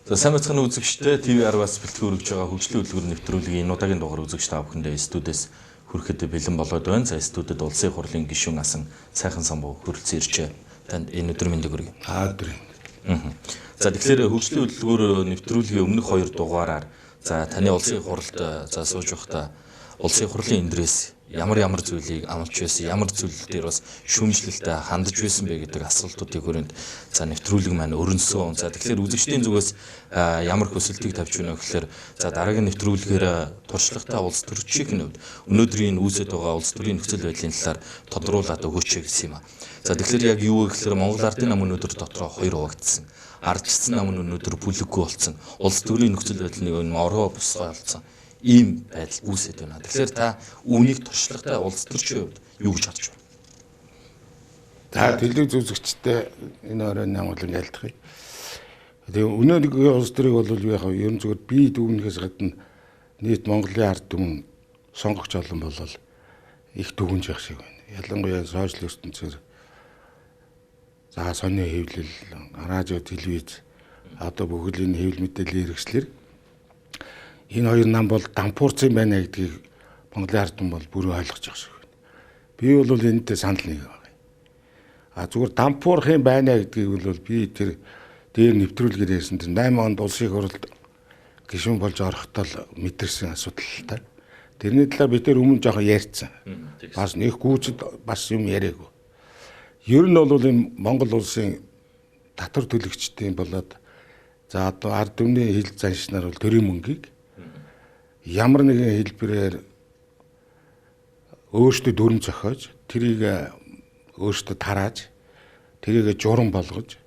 За сайн мэцхан үзэгчтэй TV10-аас бэлтгэн өргөж байгаа хөгжлийн хөдөлгүүр нэвтрүүлгийн энэ удаагийн дугаар үзэгч та бүхэндээ студиэс хүрэхэд бэлэн болоод байна. За студиэд улсын хурлын гишүүн асан сайхан самбуу хүрэлцэн ирчээ. Танд энэ өдөр мэндийг хүргэе. Өдөр. За тэгэхээр хөгжлийн хөдөлгүүр нэвтрүүлгийн өмнөх 2 дугаараар за таны улсын хурлд за сууж байхдаа улсын хурлын эндрээс ямар зүйлийг амлж байсан, ямар зүйл дээр бас шүүмжлэлтэй хандж байсан бэ гэдэг асуултуудыг хүрээнд за нэвтрүүлэг маань өрнөсөн. За тэгэхээр үзэгчдийн зүгээс ямар хүсэлтийг тавьж байна гэхээр за дараагийн нэвтрүүлгээр туршлагатай улс төрчийн хувьд өнөөдрийн үүсэж байгаа улс төрийн нөхцөл байдлын талаар тодруулаад өгөөч гэсэн юм а. За тэгэхээр яг юу вэ гэхээр Монгол Ардын нам өнөөдөр дотроо 2 хуваагдсан. Ардчилсан нам өнөөдөр бүлэггүй болсон. Улс төрийн нөхцөл байдлын нэг ороо босгоо болсон. Ийм байдал үүсэж байна. Тэгэхээр та үүнийг туршлагатай улс төрчийн хувьд юу гэж харж байна? За телевиз үзэгчтэй энэ оройн амгалан ялдахыг. Тэгээ өнөөдрийн улс төрийг бол яг ерөн зүгээр би дүүнээс гадна нийт Монголын ард түмэн сонгогч олон болол их дүгнж явах шиг байна. Ялангуяа сошиал ертөнцөөр за сонины хэвлэл, радио, телевиз одоо бүгд энэ хэвлэл мэдээллийн хэрэгслэр энэ хоёр нам бол дампуурсан байна гэдгийг Монголын ард түмэн бол бүрэн ойлгож байгаа шиг байна. Би бол энэтэй санал нэг байгаа. Зүгээр дампуурах юм байна гэдгийг бол би тэр дээр нэвтрүүлгээр ярьсан тэр 8 онд улсын хурлд гишүүн болж орохдоо мэдэрсэн асуудал л та. Тэрний талаар бид тэр өмнө жоохон ярьсан. Бас нэг гүйцэд бас юм яриаггүй. Ер нь бол энэ Монгол улсын татвар төлөгчдийн болоод за одоо ард түмний хил заншнаар бол төрийн мөнгийг ямар нэгэн хэлбэрээр өөртөө дүрм зохиож, тэрийг өөртөө тарааж, тэрийг журам болгож,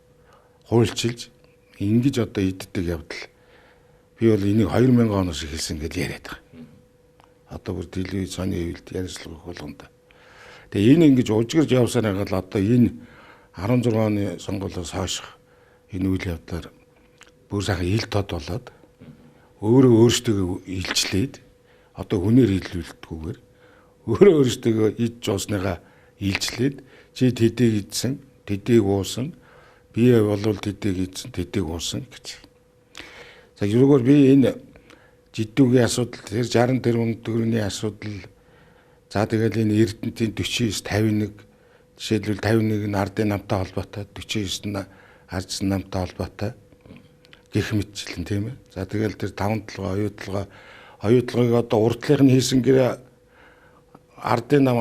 хуульчилж, ингэж одоо иддэг явдал. Би бол энийг 2000 оноос эхэлсэн гэж яриад байгаа. Одоо бүр телевиз сони хэвлэлд ярилцлага болгонд. Тэгээ энэ ингэж ужигэрж явсаар байгаа л одоо энэ 16 оны сонгуульоос хойш энэ үйл явдлаар бүр сайхан ил тод болоод өөртөө илчлээд одоо хүнээр илүүлдэггүйгээр өөртөө иж жоосныгаа илчлээд чи тэдэг идсэн, тэдэг уусан, би бол тэдэг идсэн, тэдэг уусан гэж. За юугаар би энэ жидүүгийн асуудал, тэр 60 тэрбум төгрөгийн асуудал, за тэгэл энэ Эрдэнэтийн 49 51 жишээлбэл 51 нь ардын намтай холбоотой, 49 нь ардсан намтай холбоотой гэх мэтчлэн тийм ээ. За тэгэл тэр 5 толгой оюутлогыг одоо урдлынх нь хийсэн гэрээ ардын нам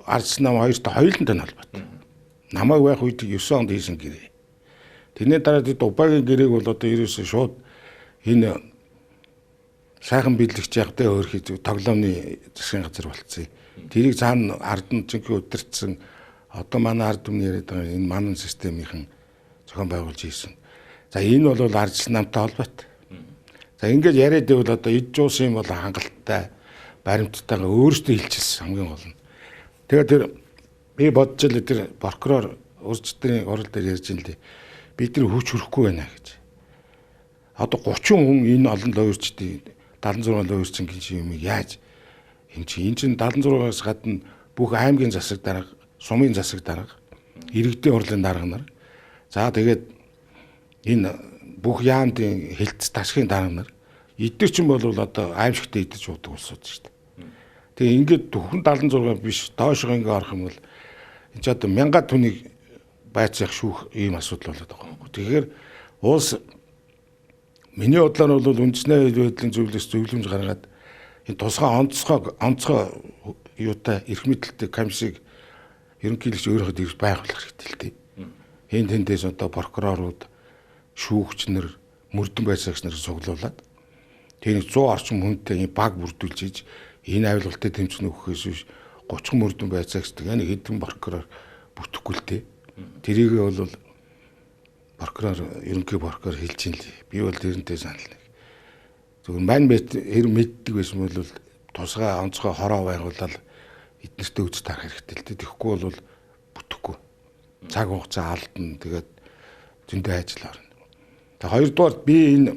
ардсан нам хоёртой хоёулантай нь холбоотой. Намайг байх үед 9 онд хийсэн гэрээ. Тэрний дараа тэр Дубайгийн гэрээг бол одоо ерөөсөө шууд энэ сайхан биелэгч ягтай өөрхий тоглоомны засгийн газар болцсон. Тэрийг цаана ард нь жинхэнэ удирдсан одоо манай ард түмний яриад байгаа энэ манан системийнхэн зохион байгуулж ийсэн. За энэ бол ардсан намтай холбоотой. За ингэж яриад байвал одоо ид жуусын бол хангалттай баримттайгаа өөрөөсөө хилчилсэн хамгийн гол нь. Тэгээд тэр би бодож л тэр прокурор урьдчилан орол дээр ярьж инлээ. Бид нар хүч хөрөхгүй байна гэж. Одоо 30 хүн энэ олон лоерчдын 76 лоерчин гэж юм яаж энэ чинь 76-аас гадна бүх аймгийн засаг дарга, сумын засаг дарга, иргэдийн хурлын дарга нар. За тэгээд энэ бүх яамдын хилцс ташгийн дарга нар эдгээр чинь бол одоо аимшигтай идэж уудаг улсууд шүү дээ. Тэгээ ингээд зөвхөн 76 биш доошоо ингээд орох юм бол энэ ч одоо 1000 түнийг байцаах шүүх ийм асуудал болоод байгаа юм. Тэгэхээр улс миний бодлоор бол үндэсний байдлын зөвлөмж гаргаад энэ тусгай онцгой юутай эрх мэдэлтэй комиссийг ерөнхийлөгч өөрөөхд ирж байгуулах хэрэгтэй л дээ. Энд тэндээс одоо прокурорууд, шүүгчнэр, мөрдөн байцаагч нар цуглуулад тэр 100 орчим хүнтэй баг бүрдүүлж иж энэ авилгалтыг тэмцэн өгөхөөс биш 30 мөрдөн байцаагчдаг энэ хэдэн прокурор бүтэхгүй л дээ. Тэрийг бол прокурор ерөнхий прокурор хэлж ин л би бол тэрнтэй санал нэг. Зөвхөн мань хэр мэддэг байсан бол тусгай онцгой хороо байгуулаад эднэртээ үз тарах хэрэгтэй л дээ. Тэгэхгүй бол бүтэхгүй. Цаг хугацаа алдна. Тэгээд зөндөө ажил орно. Тэгээ хоёрдугаар би энэ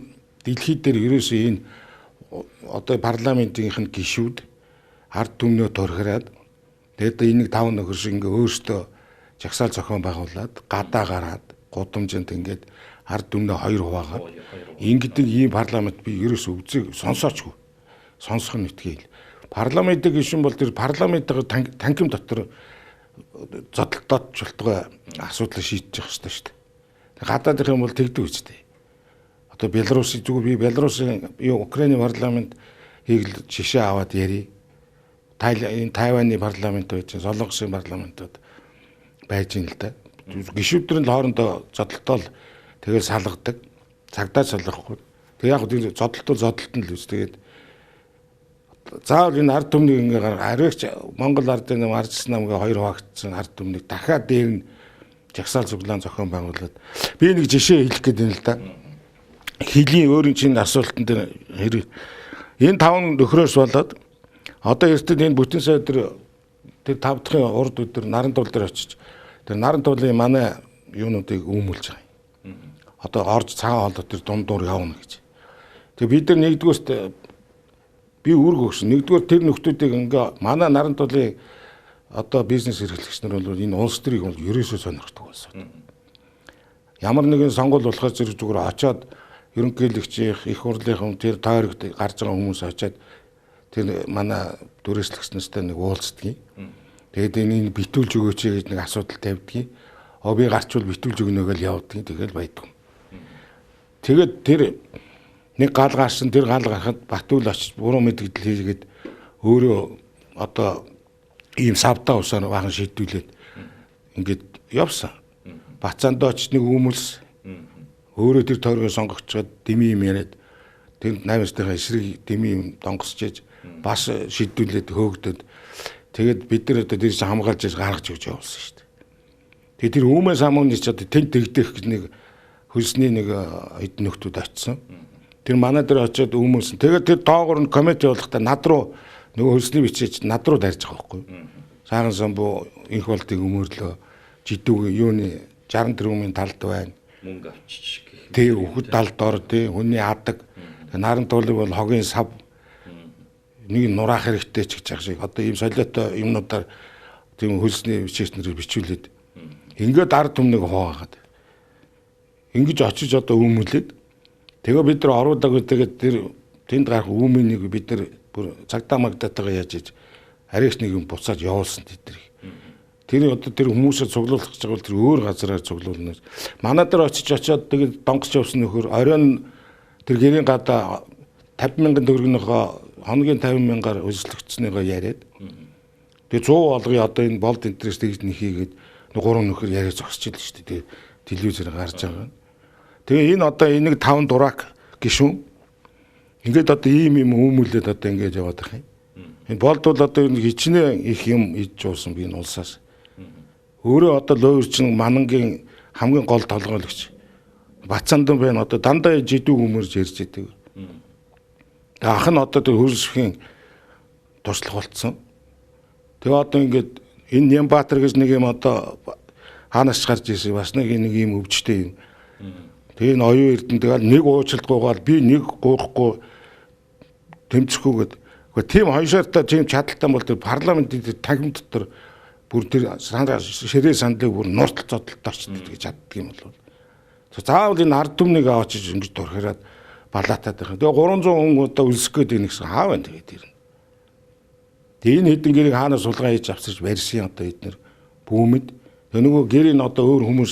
дэлхийд дээр ерөөсөө энэ одоо парламентынхын гишүүд ард түмнөө турхираад тэгээд энийг 5 нөхөр шиг ингээ өөртөө жагсаал зохион байгуулад гадаа гараад гудамжинд ингээд ард түмнээ 2 хуваагаад ингэдэг ийм парламент би ерөөсөө үзег сонсоочгүй. Сонсох нь итгээл. Парламентын гишүүн бол тэр парламентын танхим дотор зодтолтоод чултгай асуудлыг шийдэж явах хэрэгтэй шүү дээ. Гадаадх юм бол тэгдэг үстэй. Одоо Беларусын зүгээр би Беларусын Украиний парламент хийгэл жишээ аваад ярий. Тайваны парламент байж, Солонгосын парламентууд байж ин л да. Гишүүдийн хоорондоо зодтолтол тэгэл салгадаг. Цагдаа салгахгүй. Тэг яг тэр зодтолт нь л үс. Тэгээд заавал энэ ард түмнийг ингээ ариагч Монгол ардын арчсан намгаа 2 хуваагдсан ард түмнийг дахиад дээр нь жагсаал цуглаан зохион байгуулад би нэг жишээ хэлэх гээд байна л да. Хилийн өөрийн чинь асуултан дээр хэрэг энэ 5 нөхрөөс болоод одоо эртэд энэ бүтэн сая тэр 5 дахь урд өдөр наран туул дээр очиж тэр наран туулын манай юунуудыг үүмүүлж байгаа юм. Одоо орж цагаан хоолой тэр дундуур явна гэж. Тэгээ бид нар нэгдүгээрт би үүрэг өгсөн. Нэгдүгээр тэр нөхдүүдийг ингээ манай наран тулын одоо бизнес эрхлэгч нар бол энэ улс төрийг бол ерөөсөө сонирхдаг болсон. Ямар нэгэн сонгуул болохоо зэрэг зүгээр очоод ерөнхийлөгчийн их хурлынхан тэр тойрогт гарч байгаа хүмүүс очоод тэр манай дүрслэгчнэстэй нэг уулздаг. Тэгээд энэ битүүлж өгөөч гэж нэг асуудал тавьдаг. Би гарчвал битүүлж өгнө гэж явдаг. Тэгэл байдаг. Тэгээд тэр нэг гал гарсан тэр гал гарахад Батүл очиж буруу мэдгдэл хийгээд өөрөө одоо ийм савдаа усаар бахан шийдвүүлээд ингээд явсан. Бацаанд очиж нэг хүмүүлс өөрөө тэр тойргоо сонгогчоод дими юм яриад тэр 8-ныхаа эсрэг дими юм донгосчээж бас шийдвүүлээд хөөгдөд тэгээд бид нар одоо тэр чинь хамгаалж гаргаж өгч явуулсан шүү дээ. Тэгээд тэр өмнөөс хамгаалж ч одоо тэн тэгдэх нэг хөлсний нэг эд нөхдүүд очсон. Тэр манай дээр очиод өмөөсөн. Тэгээд тэр доогоор нь коммент явуулахдаа над руу нөгөө хөлсний бичиж над руу дарж байгаа байхгүй. Саахан самбуу инх болтыг өмөөрлөө жидүүг юуны 60 тэрбумын талд байна. Мөнгө авчиж гэх. Тэг өгөхд талд ор тий хүний адаг. Наран туулыг бол хогийн сав нэг нураах хэрэгтэй ч гэж яг шиг. Одоо ийм солиотой юмнуудаар тийм хөлсний бичээчнэр бичүүлээд ингээд ард түмнийг хоогаад. Ингэж очиж одоо өмүүлээд тэгээ бид нар оруулаг тэгээд тэр тэнд гарах үүмийг бид нар бүр цагдаа магдатайгаа яаж иж аригч нэг юм буцаад явуулсан тэднийг. Тэр одоо тэр хүмүүсээ цуглуулах гэж байгаа бол тэр өөр газараар цуглуулна. Манай дээр очиод тэгээд донгоч явсан нөхөр оройн тэр гэрийн гадаа 50,000 төгрөгнийхөө хоногийн 50,000-аар өсөлгөгчснийгоо яриад. Тэгээд 100 болгоё одоо энэ болд интерес тэгж нэхийгээд 3 нөхөр яриа зогсож ийл шүү дээ. Телевизээр гарч байгаа. Тэгээ энэ одоо энийг 5 дурак гишүүн ингээд одоо ийм юм үүмүүлээд одоо ингэж яваад байгаа юм. Энэ болд бол одоо энэ хичнээн их юм иж уусан би энэ улсаас. Өөрөө одоо лоорчин манангийн хамгийн гол толгойлогч Бацаанд байна одоо дандаа жидүү хүмүүрж ярьж идэг. Ах нь одоо тэр хөрсөхийн туршлага болцсон. Тэгээ одоо ингээд энэ Нямбатар гэж нэг юм одоо хаанаас гарч ирсэн бас нэг юм өвчтэй юм. Тэгээ энэ оюун эрдэнэ тэгэл нэг уучлалтгүйгээр би нэг гоохгүй тэмцэхгүйгээд үгүй тийм хоёшаартаа тийм чадaltaй бол тэр парламентын танхим дотор бүр тэр ширээ сандлыг бүр нуртал зодтолд орчдөг гэж чаддаг юм бол заавал энэ ард түмнийг авчиж ингэж дурхираад балаатаад байх. Тэгээ 300 хүн одоо үлсэх гээд байна гэсэн хаа байна тэгээд ирнэ. Тэгээ энэ хэдэн гэрийг хаанаас сулгаа хийж авчирч барьсан одоо эднэр бүүмэд тэгээ нөгөө гэрийн одоо өөр хүмүүс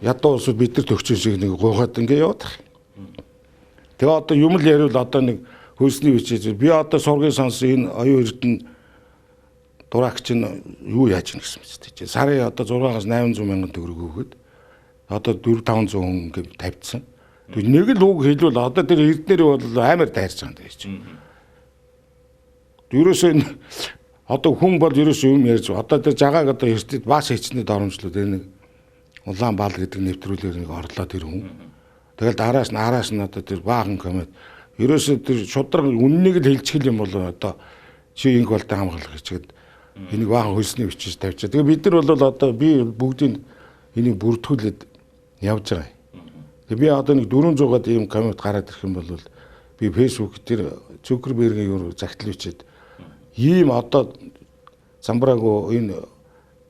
ядуу улсууд бид нар төгчөн шиг нэг гуйхаад ингэ яваад байна. Тэгээ одоо юм л яриул одоо нэг хөлсний бичиж би одоо сургыг сонсон энэ оюун эрдэнэ дураагч нь юу яаж гин гэсэн мэт чи сарын одоо 6-аас 800 мянган төгрөг өгөөд одоо 400-500 хүн ингэ тавьдсан. Тэг нэг л үг хэлвэл одоо тэр эрдэнэр бол амар дайрч байгаа юм даа чи. Ерөөсөө одоо хүн бол ерөөсөө юм ярьж одоо тэр жагааг одоо эрдэд бааш хийчнэд оромжлоо тэр нэг улаан бал гэдэг нэвтрүүлгээр нэг орлоо тэр хүн. Тэгэл араас нь одоо тэр баахан коммент ерөөсөө тэр шудраг үннийг л хэлчихэл юм бол одоо чи инх болтой хамгаалах гэчихэд энийг баахан хөлсний бичиж тавьчаа. Тэгээ бид нар бол одоо би бүгдийг энийг бүртгүүлээд явж байгаа юм. Тэгээ би одоо нэг 400-аад ийм коммент гараад ирэх юм бол би фэйсбүүк тэр Цукербергийн юу загтал бичээд ийм одоо замбраагүй энэ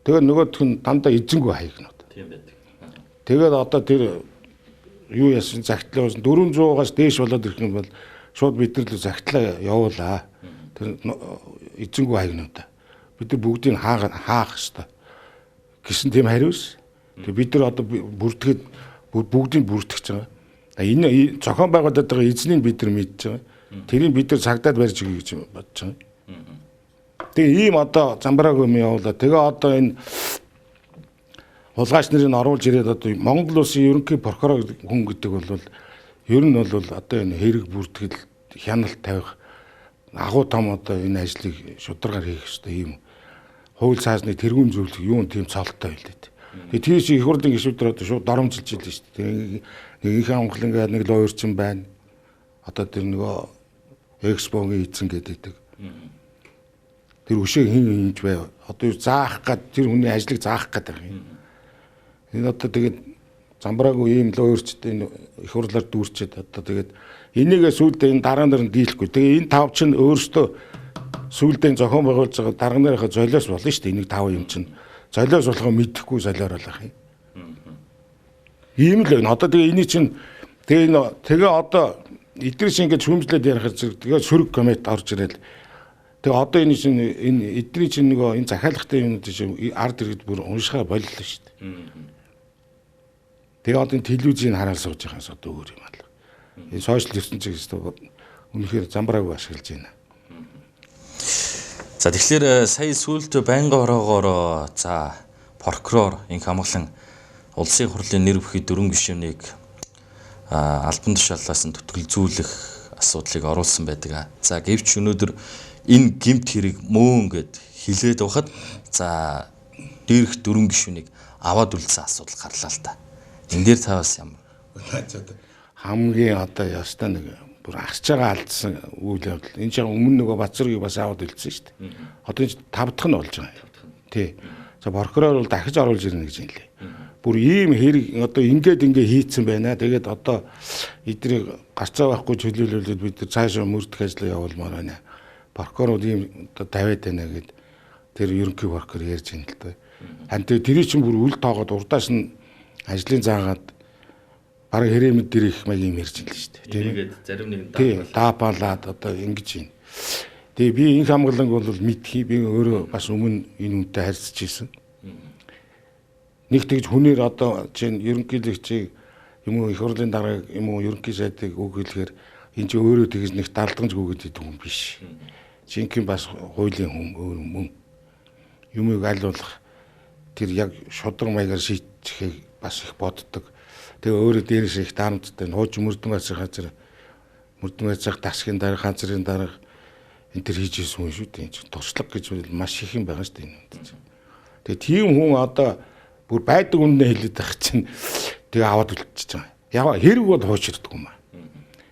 тэгээ нөгөөх нь дандаа эзэнгүй хаягнууд. Тийм байдаг. Тэгээд одоо тэр юу яасан загтлаа 400-аас дээш болоод ирэх юм бол шууд бид нар л загтлаа явуулаа. Тэр эзэнгүй хаягнуудаа. Бид нар бүгдийг хаах хэвээр гэсэн тийм хариус. Тэгээ бид нар одоо бүртгэхэд бүгдийг бүртгэж байгаа. Энэ зохион байгуулалт байгаа эзнийг бид нар мэдж байгаа. Тэрийг бид нар цагдаад барьж өгье гэж бодож байгаа. Тэгээ ийм одоо замбрааг юм явуулаа. Тэгээ одоо энэ хулгайч нарыг оруулж ирээд одоо Монгол улсын ерөнхий прокурор хүн гэдэг бол ер нь бол одоо энэ хэрэг бүртгэл хяналт тавих агуу том одоо энэ ажлыг шударгаар хийх хэрэгтэй ийм хууль цаасны тэргуун зөвлөх юун тийм цолтой байлээ. Тэгээ тийш их хурлын гишүүдээр одоо шууд доромжилж ийлээ шүү дээ. Нэг их амгалан гэдэг нэг лоерчин байна. Одоо тэр нөгөө экспогийн эзэн гэдэг. Тэр өшөө хин хийж бай. Одоо заах гад тэр хүний ажлыг заах гэдэг юм. Энэ одоо тэгээд замбраагүй ийм лоерчтэй их хурлаар дүүрчээд одоо тэгээд энийгээ сүүлдээ энэ дараа нар нь дийлэхгүй. Тэгээ энэ тав чинь өөрөөсөө сүүлдээ зохион байгуулж байгаа дарга нарынхаа золиос болно шүү дээ. Энийг тав юм чинь золиос болгоо мэдэхгүй золиор болох юм. Ийм л байна. Одоо тэгээ эний чинь тэгээ одоо эдрээс ингэж хүмжлээд ярих зэрэг тэгээ сөрөг коммент орж ирэл. Тэгээ одоо энэ чинь энэ эдрийн чинь нөгөө энэ захиалгатай юм чинь ард иргэд бүр уншихаа боллоо шүү дээ. Тэгээ одоо энэ телевизийг хараад сууж байхаас одоо өөр юм аа. Энэ сошиал ертөнцийн үнэхээр замбраагүй ашиглаж байна. За тэгэхээр сая сүүлд байнгын ороогоор за прокурор инх амгалан улсын хурлын нэр бүхий дөрвөн гишүүнийг албан тушаалаас нь төтгөлзүүлэх асуудлыг оруулсан байдаг. За гэвч өнөөдөр энэ гэмт хэрэг мөн гэд хилээд байхад за дээрх дөрвөн гишүүнийг аваад үлдсэн асуудал гарлаа л та. Энэ дээр та бас ямар хамгийн одоо ястаа нэг бүр ахсаж байгаа алдсан үйл явдал. Энэ чинь өмнө нөгөө Бацүргийг бас аваад үлдсэн шүү дээ. Одоо энэ 5 дахь нь болж байгаа. Тий. За прокурор бол дахиж оруулж ирнэ гэж юм лээ. Бүр ийм хэрэг одоо ингээд хийцэн байна. Тэгээд одоо эднийг гарцаа байхгүй чөлөөлөлөд бид цаашаа мөрдөх ажлаа явуулмаар байна. Прокурор ийм одоо тавиад байна гэд тэр ерөнхий прокурор ярьж байна л да. Хан тэрий чинь бүр үл тоогоод урдаас нь ажлын заагаад бараг хэрэмэд дэрэх маяг юм ярьж байна л шүү дээ. Тэгээд зарим нэг нь даапалаад одоо ингэж байна. Тэгээ би инх амгаланг бол мэдхий би өөрөө бас өмнө энэ үнтэй харьцаж ирсэн. Нэг тэгж хүнээр одоо чинь ерөнхийлөгчийг юм уу их хурлын даргаыг юм уу ерөнхий сайдыг өгөөлөхээр энэ чинь өөрөө тэгж нэг далдгамж өгөөд идэг хүн биш. Жинхэнэ бас хуулийн хүн өөр мөн. Юмыг аль болох тэр яг шудраг маягаар шийдэхийг бас их боддог. Тэгээ өөрөө дээрээс их таамттай нууж мөрдөн байцаах дасгийн дарга ханцрын дарга энэ төр хийж ирсэн хүн шүү дээ. Туршлага гэж маш их юм байгаа шүү дээ. Тэгээ тийм хүн одоо бүр байдаг үнэ хэлээд байх чинь тэгээ аваад үлдчихэж байгаа. Яг хэрэг бол хуучирдаг юм аа.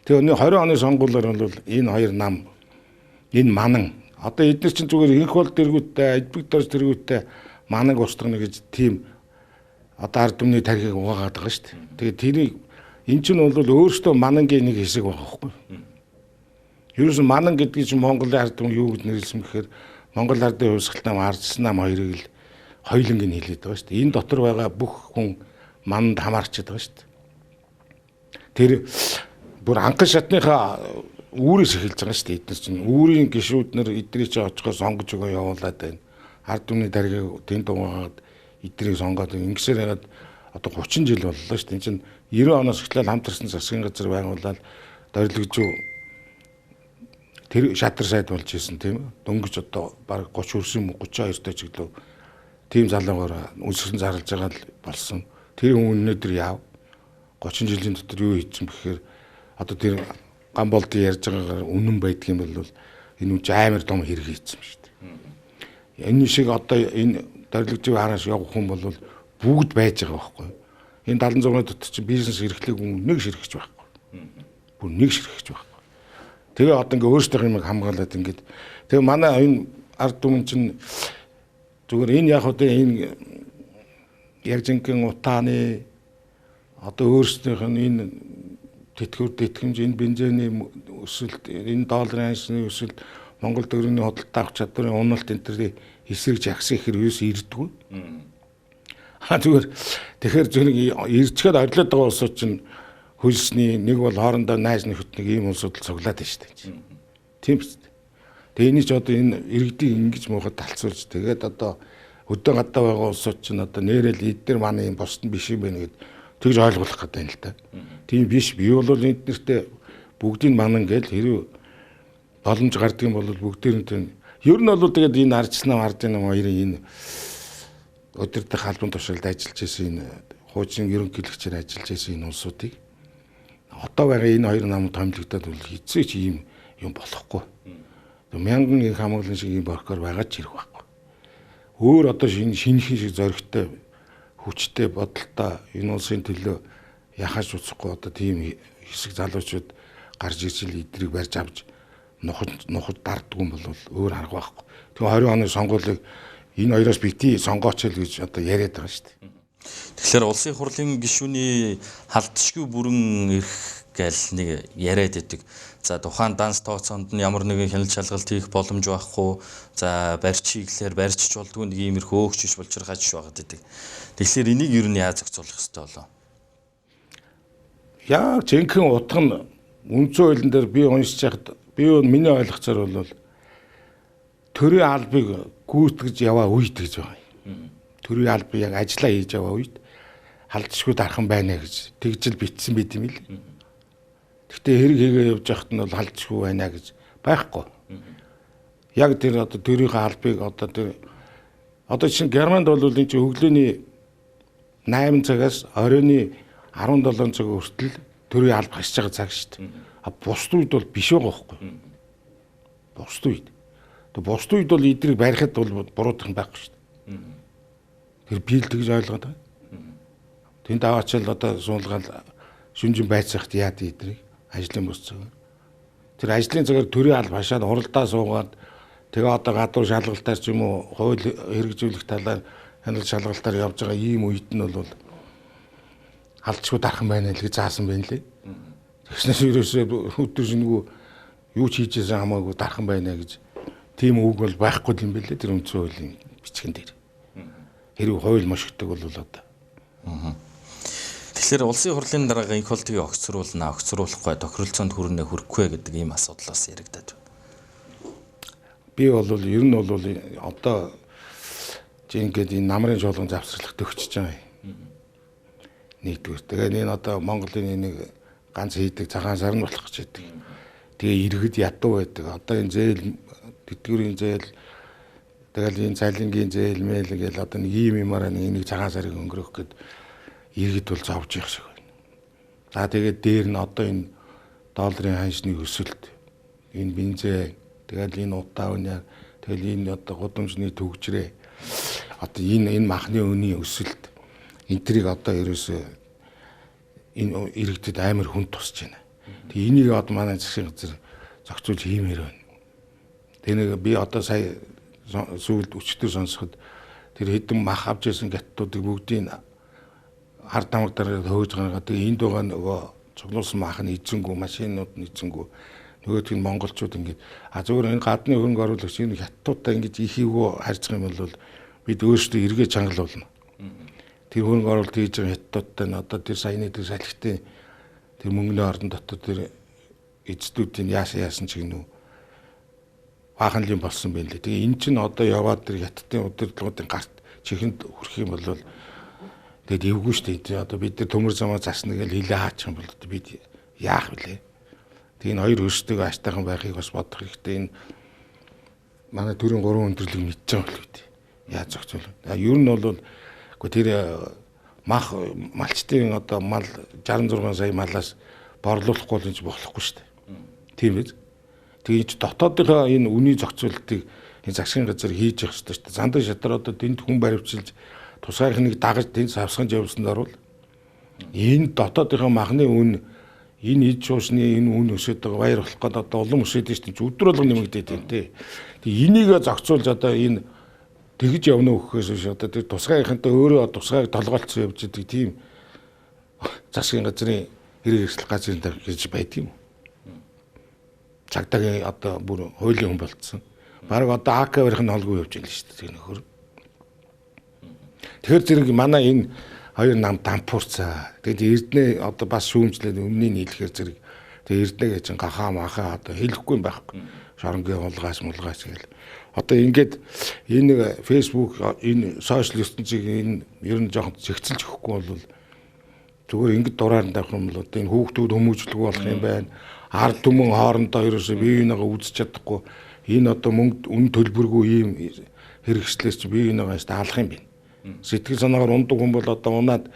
Тэгээ 20 оны сонгуулиар бол энэ хоёр нам энэ манан одоо эдгээр чинь зүгээр инх бол дэргүүттэй, эдбэг дорж дэргүүттэй мананг устгана гэж тийм одоо ард түмний тархийг угаагаад байгаа шүү дээ. Тэгээ тэрийг эн чинь бол өөрөөсөө манангийн нэг хэсэг байгаа байхгүй. Ерөөсөн манан гэдгийг чинь Монголын ард түмэн юу гэж нэрлсэн гэхээр Монгол ардын хувьсгалтай ардсан нам хоёрыг л хоёуланг нь хэлээд байгаа шүү дээ. Энэ дотор байгаа бүх хүн манд хамаарчод байгаа шүү дээ. Тэр бүр анхан шатныхаа үүрээс эхэлж байгаа шүү дээ. Эдгээр чинь үүрийн гишүүд нар эдний чинь очихоор сонгож өгөө явуулаад байна. Ард түмний даргийг тэнд угаагаад эднийг сонгоод ингэсээр ягаад одоо 30 жил боллоо шүү дээ. Энд чинь 90 оноос эхлээл хамтарсан засгийн газар байгуулаад дорилгожуу тэр шатар сайд болж исэн тийм үү. Дөнгөж одоо баг 30 хүрсэн 32 дэх чиглүү тийм залуугаар үнсгэн зарлж байгаа л болсон. Тэр хүн өнөөдөр яав 30 жилийн дотор юу хийсэн бэхээр одоо тэр ган болдын ярьж байгаагаар үнэн байдг юм бол энэ үн амар том хэрэг хийсэн шүү дээ. Энэ шиг одоо энэ дорилгожуу хараас явах хүн бол бүгд байж байгаа байхгүй. Энэ 76-ны дотор чинь бизнес эрхлэх хүн нэг ширхэж байхгүй. Бүр нэг ширхэж байхгүй. Тэгээ одоо ингээ өөрсдийнх юмыг хамгаалаад ингээд тэгээ манай энэ ард түмэн чинь зүгээр энэ яг одоо энэ яг зинхэн утааны одоо өөрсдийнх нь энэ тэтгэмж энэ бензиний өсөлт энэ долларын ханшны өсөлт Монгол төгрөгийн хөдөлთა авах чадварын уналт энэ төрлийн эсрэг жагсан ихэр юус ирдэггүй. Зүгээр тэгэхээр зөвхөн ирчгээд орилоод байгаа улсууд чинь хөлсний, нэг бол хоорондоо найз нөхөд нэг ийм улсууд цуглаад байна шүү дээ. Тийм биз дээ. Тэгээ энийг ч одоо энэ иргэдийг ингэж муухад талцуулж тэгээд одоо өдөө гадаа байгаа улсууд чинь одоо нэрэл эдгээр манай юм босд нь биш юм байна гэд тэгж ойлгуулах гэдэг юм л та. Тийм биш. Би бол эднэртээ бүгдийг манан гээл хэрэг боломж гардаг юм бол бүгдээрээ ер нь бол тэгээд энэ арчснаа харж байгаа хоёрын энэ өдөртөх албан тушаалд ажиллаж исэн энэ хуучин ерөнхийлөгчээр ажиллаж исэн энэ улсуудыг одоо байгаа энэ хоёр намд томилогдоод бол хэзээ ч ийм юм болохгүй. Мянган их хамгаалал шиг ийм борхоор байгаа ч хэрэг байхгүй. Өөр одоо шинэхэн шиг зоригтой хүчтэй бодолтой энэ улсын төлөө яхаж уцахгүй одоо тийм хэсэг залуучууд гарч ирж эдрийг барьж авч нухад дарддаг юм бол өөр арга байхгүй. Тэгээ 20 оны сонгуулийг энэ хоёроос бити сонгооч л гэж одоо яриад байгаа шүү дээ. Тэгэхээр улсын хурлын гишүүний халдшгүй бүрэн ирэх гэл нэг яриад идэг. За тухайн данс тооцоонд нь ямар нэгэн хяналт шалгалт хийх боломж байхгүй. За барьч хийглээр барьчч болдгүй нэг иймэрхүү өөгчөж болчирхаач байгаад идэг. Тэгэхээр энийг ер нь яаж зохицуулах ёстой болоо? Яа жинхэнэ утга нь үндсэн хуулийн дээр би уншиж байхад миний ойлгоцоор бол төрийн албыг гүйтгэж яваа үед гэж байгаа юм. Төрийн албыг яг ажиллаа хийж яваа үед халдшгүй дархан байна гэж тэгжил битсэн байт юм л. Гэхдээ хэрэг хийгээ явж байхад нь бол халдшгүй байна гэж байхгүй. Яг тэр одоо төрийн албыг одоо чинь Германд бол энэ чинь өглөөний 8 цагаас оройны 17 цаг хүртэл төрийн алба хасж байгаа цаг шүү дээ. Бусд үед бол биш байгаа байхгүй. Бусд үед. Тэгээ бусд үед бол эдрийг барихад бол буруудах юм байхгүй шүү дээ. Тэр би л тэгж ойлгоод байгаа. Тэнд аваачаал одоо суулгаал шүнжин байцахт яад эдрийг ажлын бус цаг. Тэр ажлын цагаар төрийн алба хашаад хуралдаа суугаад тэгээ одоо гадуур шалгалтаар ч юм уу хууль хэрэгжүүлэх талаар хяналт шалгалтаар явж байгаа ийм үед нь бол халдшгүй дархан байна л гэж заасан байна лээ. Тэгснээс ерөөсөө өдөр шингүү юу ч хийжсэн хамаагүй дархан байна гэж тийм үг бол байхгүй юм билээ тэр үндсэн хуулийн бичгэн дээр. Хэрэг хууль мошигддаг бол одоо. Тэгэхээр улсын хурлын дараагийн их болтыг огцруулна, огцруулахгүй тохиролцоонд хүрнэ хүрэхгүй гэдэг ийм асуудлаас яригдаад байна. Би бол ер нь бол одоо жингээд энэ намрын жолгон завсарлах төгсөж байгаа юм. Нэгдүгээр. Тэгээд энэ одоо Монголын нэг ганц хийдэг цагаан сар нь болох гэж байдаг. Тэгээ иргэд ядуу байдаг. Одоо энэ зээл тэтгэврийн зээл тэгэл энэ цалингийн зээл мэйл гэл одоо нэг ийм юмараа нэг цагаан сарыг өнгөрөх гэд иргэд бол зовж явах шиг байна. За тэгээд дээр нь одоо энэ долларын ханшны өсөлт энэ бензин тэгэл энэ удаа үнээр тэгэл энэ одоо гудамжны төгжрээ одоо энэ махны үнийн өсөлт энтрийг одоо ерөөсөө энэ иргэдэд амар хүн тусч байна. Тэгээ энийг одоо манай засгийн газар зохицуулж хиймээр байна. Тэгээ нэг би одоо сая сүүлд өчтөр сонсоход тэр хэдэн мах авч ирсэн гаттуудыг бүгдийг хар тамга дараа хөөж гаргаад тэгээ энд байгаа нөгөө цуглуулсан мах нь эзэнгүү машинууд нь эзэнгүү нөгөөдг нь монголчууд ингээд зүгээр энэ гадны хөрөнгө оруулагч энэ хятадтай ингэж ихийгөө харьцах юм бол бид өөрсдөө эргээ чангалуулна. Тэр хөрөнгө оруулалт хийж байгаа хятадтай нь одоо тэр саяны тэр салхитын тэр мөнгөний орон дотор тэр эзэдүүдийн яасан ч гинүү баахан л юм болсон байна лээ. Тэгээ эн чинь одоо яваад тэр хятадын удирдлагуудын гарт чихэнд хүрэх юм бол тэгээд эвгүй шүү дээ. Одоо бид нар төмөр замаа засна гэж хилээ хаачих юм бол бид яах вүлээ. Тэгээ энэ хоёр өөрсдөө аштайхан байхыг бас бодох хэрэгтэй. Энэ манай төрийн 3 өндөрлөг мэдж байгаа бол үү. Яаж зохицуулах. Ер нь бол тэр мах малчтын одоо мал 66 сая малаас борлуулахгүй л гэж болохгүй шүү дээ. Тийм биз? Тэгээд дотоодынхоо энэ үний зохицуултыг энэ засгийн газар хийж явах хэрэгтэй шүү дээ. Зандан шатар одоо тэнд хүн баривчилж тусгайх нэг дагаж тэнд савсганд явуулсанд орвол энэ дотоодынхоо махны үн энэ ид шуусны энэ үн өсөд байгаа баяр болох гээд одоо улам өсөд шүү дээ. Өдөр болго нэмэгдээд байна тий. Тэгээ энийг зохицуулж одоо энэ тэгж явна өгөхөөс биш одоо тэр тусгайхантай өөрөө тусгайг толгойлцсон явж идэг тийм засгийн газрын хэрэг эрсдэл газрын дээр гэж байдаг юм. Цагдаагийн одоо бүр хуулийн хүн болцсон. Бараг одоо АК-ийн холгүй явж байна шүү дээ тэр нөхөр. Тэгэхээр зэрэг манай энэ хоёр нам дампуурцаа. Тэгээд Эрдэнэ одоо бас шүүмжлээд өмнөний нийлэхээр зэрэг тэгээд Эрдэнэ гэж гахаа махаа одоо хэлэхгүй юм байхгүй. Шоронгийн улгаас мулгаас гэл. Одоо ингээд энэ фэйсбુક энэ сошиал ертөнцийг энэ ер нь жоохон зэгцэлж өгөхгүй бол зүгээр ингээд дураар давах юм бол одоо энэ хүүхдүүд хүмүүжлэг болох юм байна. Ард түмэн хоорондоо ерөөсөө бие биенийгээ үзэж чадахгүй энэ одоо мөнгө үн төлбөргүй ийм хэрэгслээс чи бие биенийгээ алах юм байна. Сэтгэл санаагаар ундаг хүн бол одоо унаад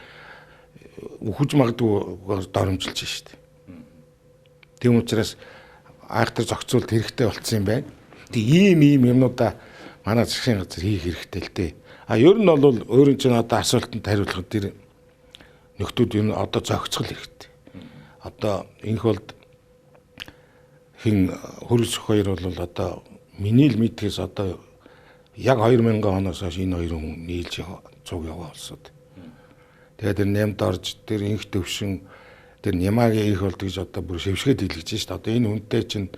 үхэж магадгүй доромжилж штэ. Тийм учраас айхтар зохицуулт хэрэгтэй болцсон юм байна. Тэг ийм юмнуудаа манай засгийн газар хийх хэрэгтэй л дээ. А ер нь бол өөрийн чинь одоо асуултанд хариулахад тэр нөхдүүд ер нь одоо зохицол хэрэгтэй. Одоо энх бол хин хөрөлсөх хоёр бол одоо миний л мэдхээс одоо яг 2000 оноос хойш энэ хоёр хүн нийлж цуг яваа болсод. Тэгээд тэр нямд орж тэр инх төвшин тэр нямагийн их бол тэгж одоо бүр шившгээд хэлгэж шít. Одоо энэ хүнтэй чинь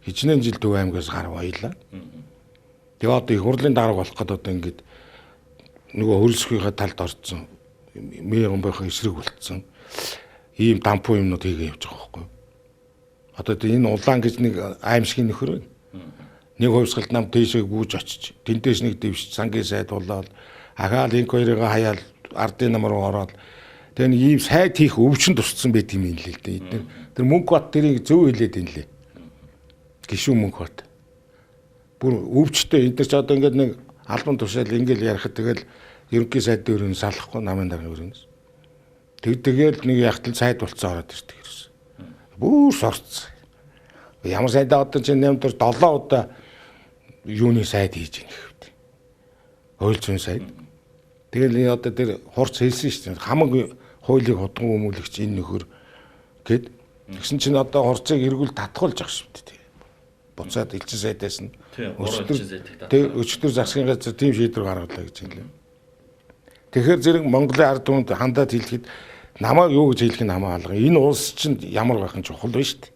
хичнээн жил Төв аймгаас гар баялаа. Тэгээ одоо их хурлын дарга болох гэдэг одоо ингээд нөгөө хөрөлсөхийнхаа талд орцсон. Мөнгөийнхөө эсрэг болцсон. Ийм дампуу юмнууд хийгээ явж байгаа байхгүй. Одоо энэ улаан гэж нэг аимшигын нөхөр байна. Нэг хувьсгалт нам тийшээ гүйж очиж тэнтэш нэг дэвш сангийн сайд болоод ахаал инк хоёрыг хаяал ардын нам руу ороод тэгээ нэг ийм сайд хийх өвчин тусцсан байт юм л л дээ. Тэр мөнгө бат тэрийг зөв хэлээд юм лээ. Гişүүн мөнгө бат. Бүр өвчтэй энэ ч одоо ингээд нэг албан тушаал ингээл ярихад тэгэл ерөнхий сайд дөрөв салахгүй намын дарга өрөөс. Тэгэл нэг ягтал сайд болцсон ороод ирдэг гэсэн. Бүр сорцсон. Ямар сайдаа одоо чинь нэмдэр 7 удаа юуны сайд хийж ийн гэвд. Хууль зүйн сайд. Тэгэл одоо тэр хурц хэлсэн шүү дээ. Хамаг хуулийг худган өмүүлэгч энэ нөхөр гэд. Тэгсэн чинь одоо хурцыг эргүүл татгуулж байгаа шүү дээ. Буцаад элчин сайдаас нь өчтөр засгийн газар тийм шийдвэр гаргалаа гэж хэлээ. Тэгэхээр зэрэг Монголын ард түмэнд хандаад хэлэхэд намайг юу гэж хэлэх нь хамаа алга. Энэ улс чинь ямар байх нь чухал байна шүү дээ.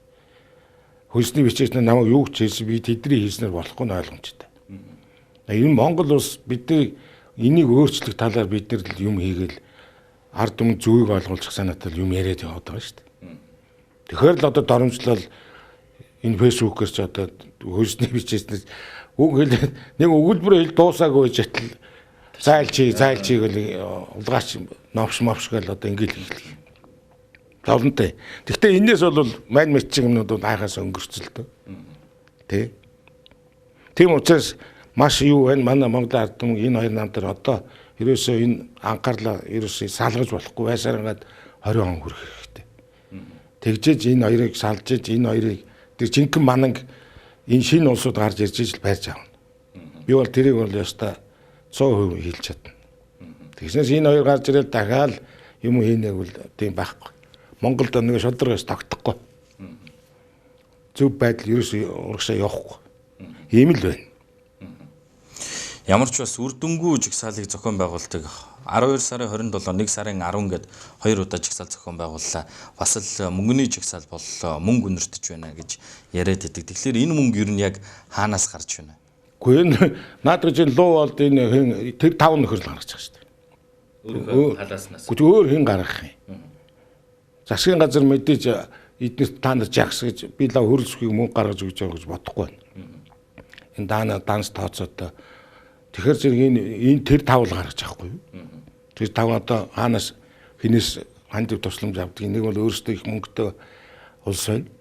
Хөлсний бичээс намайг юу гэж хэлсэн би тэдний хийснээр болохгүй нь ойлгомжтой. Энэ Монгол улс бидний энийг өөрчлөх талаар бид нар л юм хийгээл ард түмэнд зүгийг ойлгуулах санаатай юм яриад яваад байгаа шүү дээ. Тэгэхээр л одоо доромжлол энэ фэйсбүүкээр ч одоо хөлсний бичээс үг хэлээд нэг өгүүлбэр хэл дуусаагүй житл зайлч гэл улгаач новш мовшгал одоо ингээл хэлээ. Зовлонтой. Гэхдээ энэс бол мань мэдчих юмнууд бол айхаас өнгөрцөлтөө. Тэ. Тийм учраас маш юу вэ? Манай Монголын ард түмэн энэ хоёр намтар одоо ерөөсөө энэ анхаарлаа ерөөсөө салгаж болохгүй байсараад 20 он хүрэх хэрэгтэй. Тэгжээж энэ хоёрыг салжиж энэ хоёрыг тэр жинхэнэ мананг энэ шинэ улсууд гарч ирж ижил барьж аавна. Би бол тэрийг бол яста 100% хэлж чадна. Тэгснээс энэ хоёр гарч ирэл дахиад юм хийнэг бол тийм байхгүй. Монголд нэг шударгаас тогтохгүй. Зөв байдал ерөөсөө урагшаа явахгүй. Ийм л байна. Ямар ч бас үр дүнгүй жигсаалыг зохион байгуулдаг 12 сарын 27, 1 сарын 10 гээд 2 удаа жигсаал зохион байгууллаа. Бас л мөнгөний жигсаал боллоо. Мөнгө өнөртөж байна гэж яриад идэг. Тэгэхээр энэ мөнгө ер нь яг хаанаас гарч байна? Үгүй энэ наадах чинь луу болд энэ тэр 5 нөхөр л гаргаж байгаа шүү дээ. Өөр халааснаас. Үгүй өөр хэн гаргах юм? Засгийн газар мэдээж эднэрт та нар жагс гэж би лав хөрөлсөхийг мөнгө гаргаж өгч байгаа гэж бодохгүй байна. Энэ даана данс тооцоод тэгэхээр зэрэг энэ тэр тавл гаргаж авахгүй юу? Тэр тав одоо хаанаас хинээс хандив тусламж авдаг. Нэг бол өөрөөсөө их мөнгөтэй улс байна.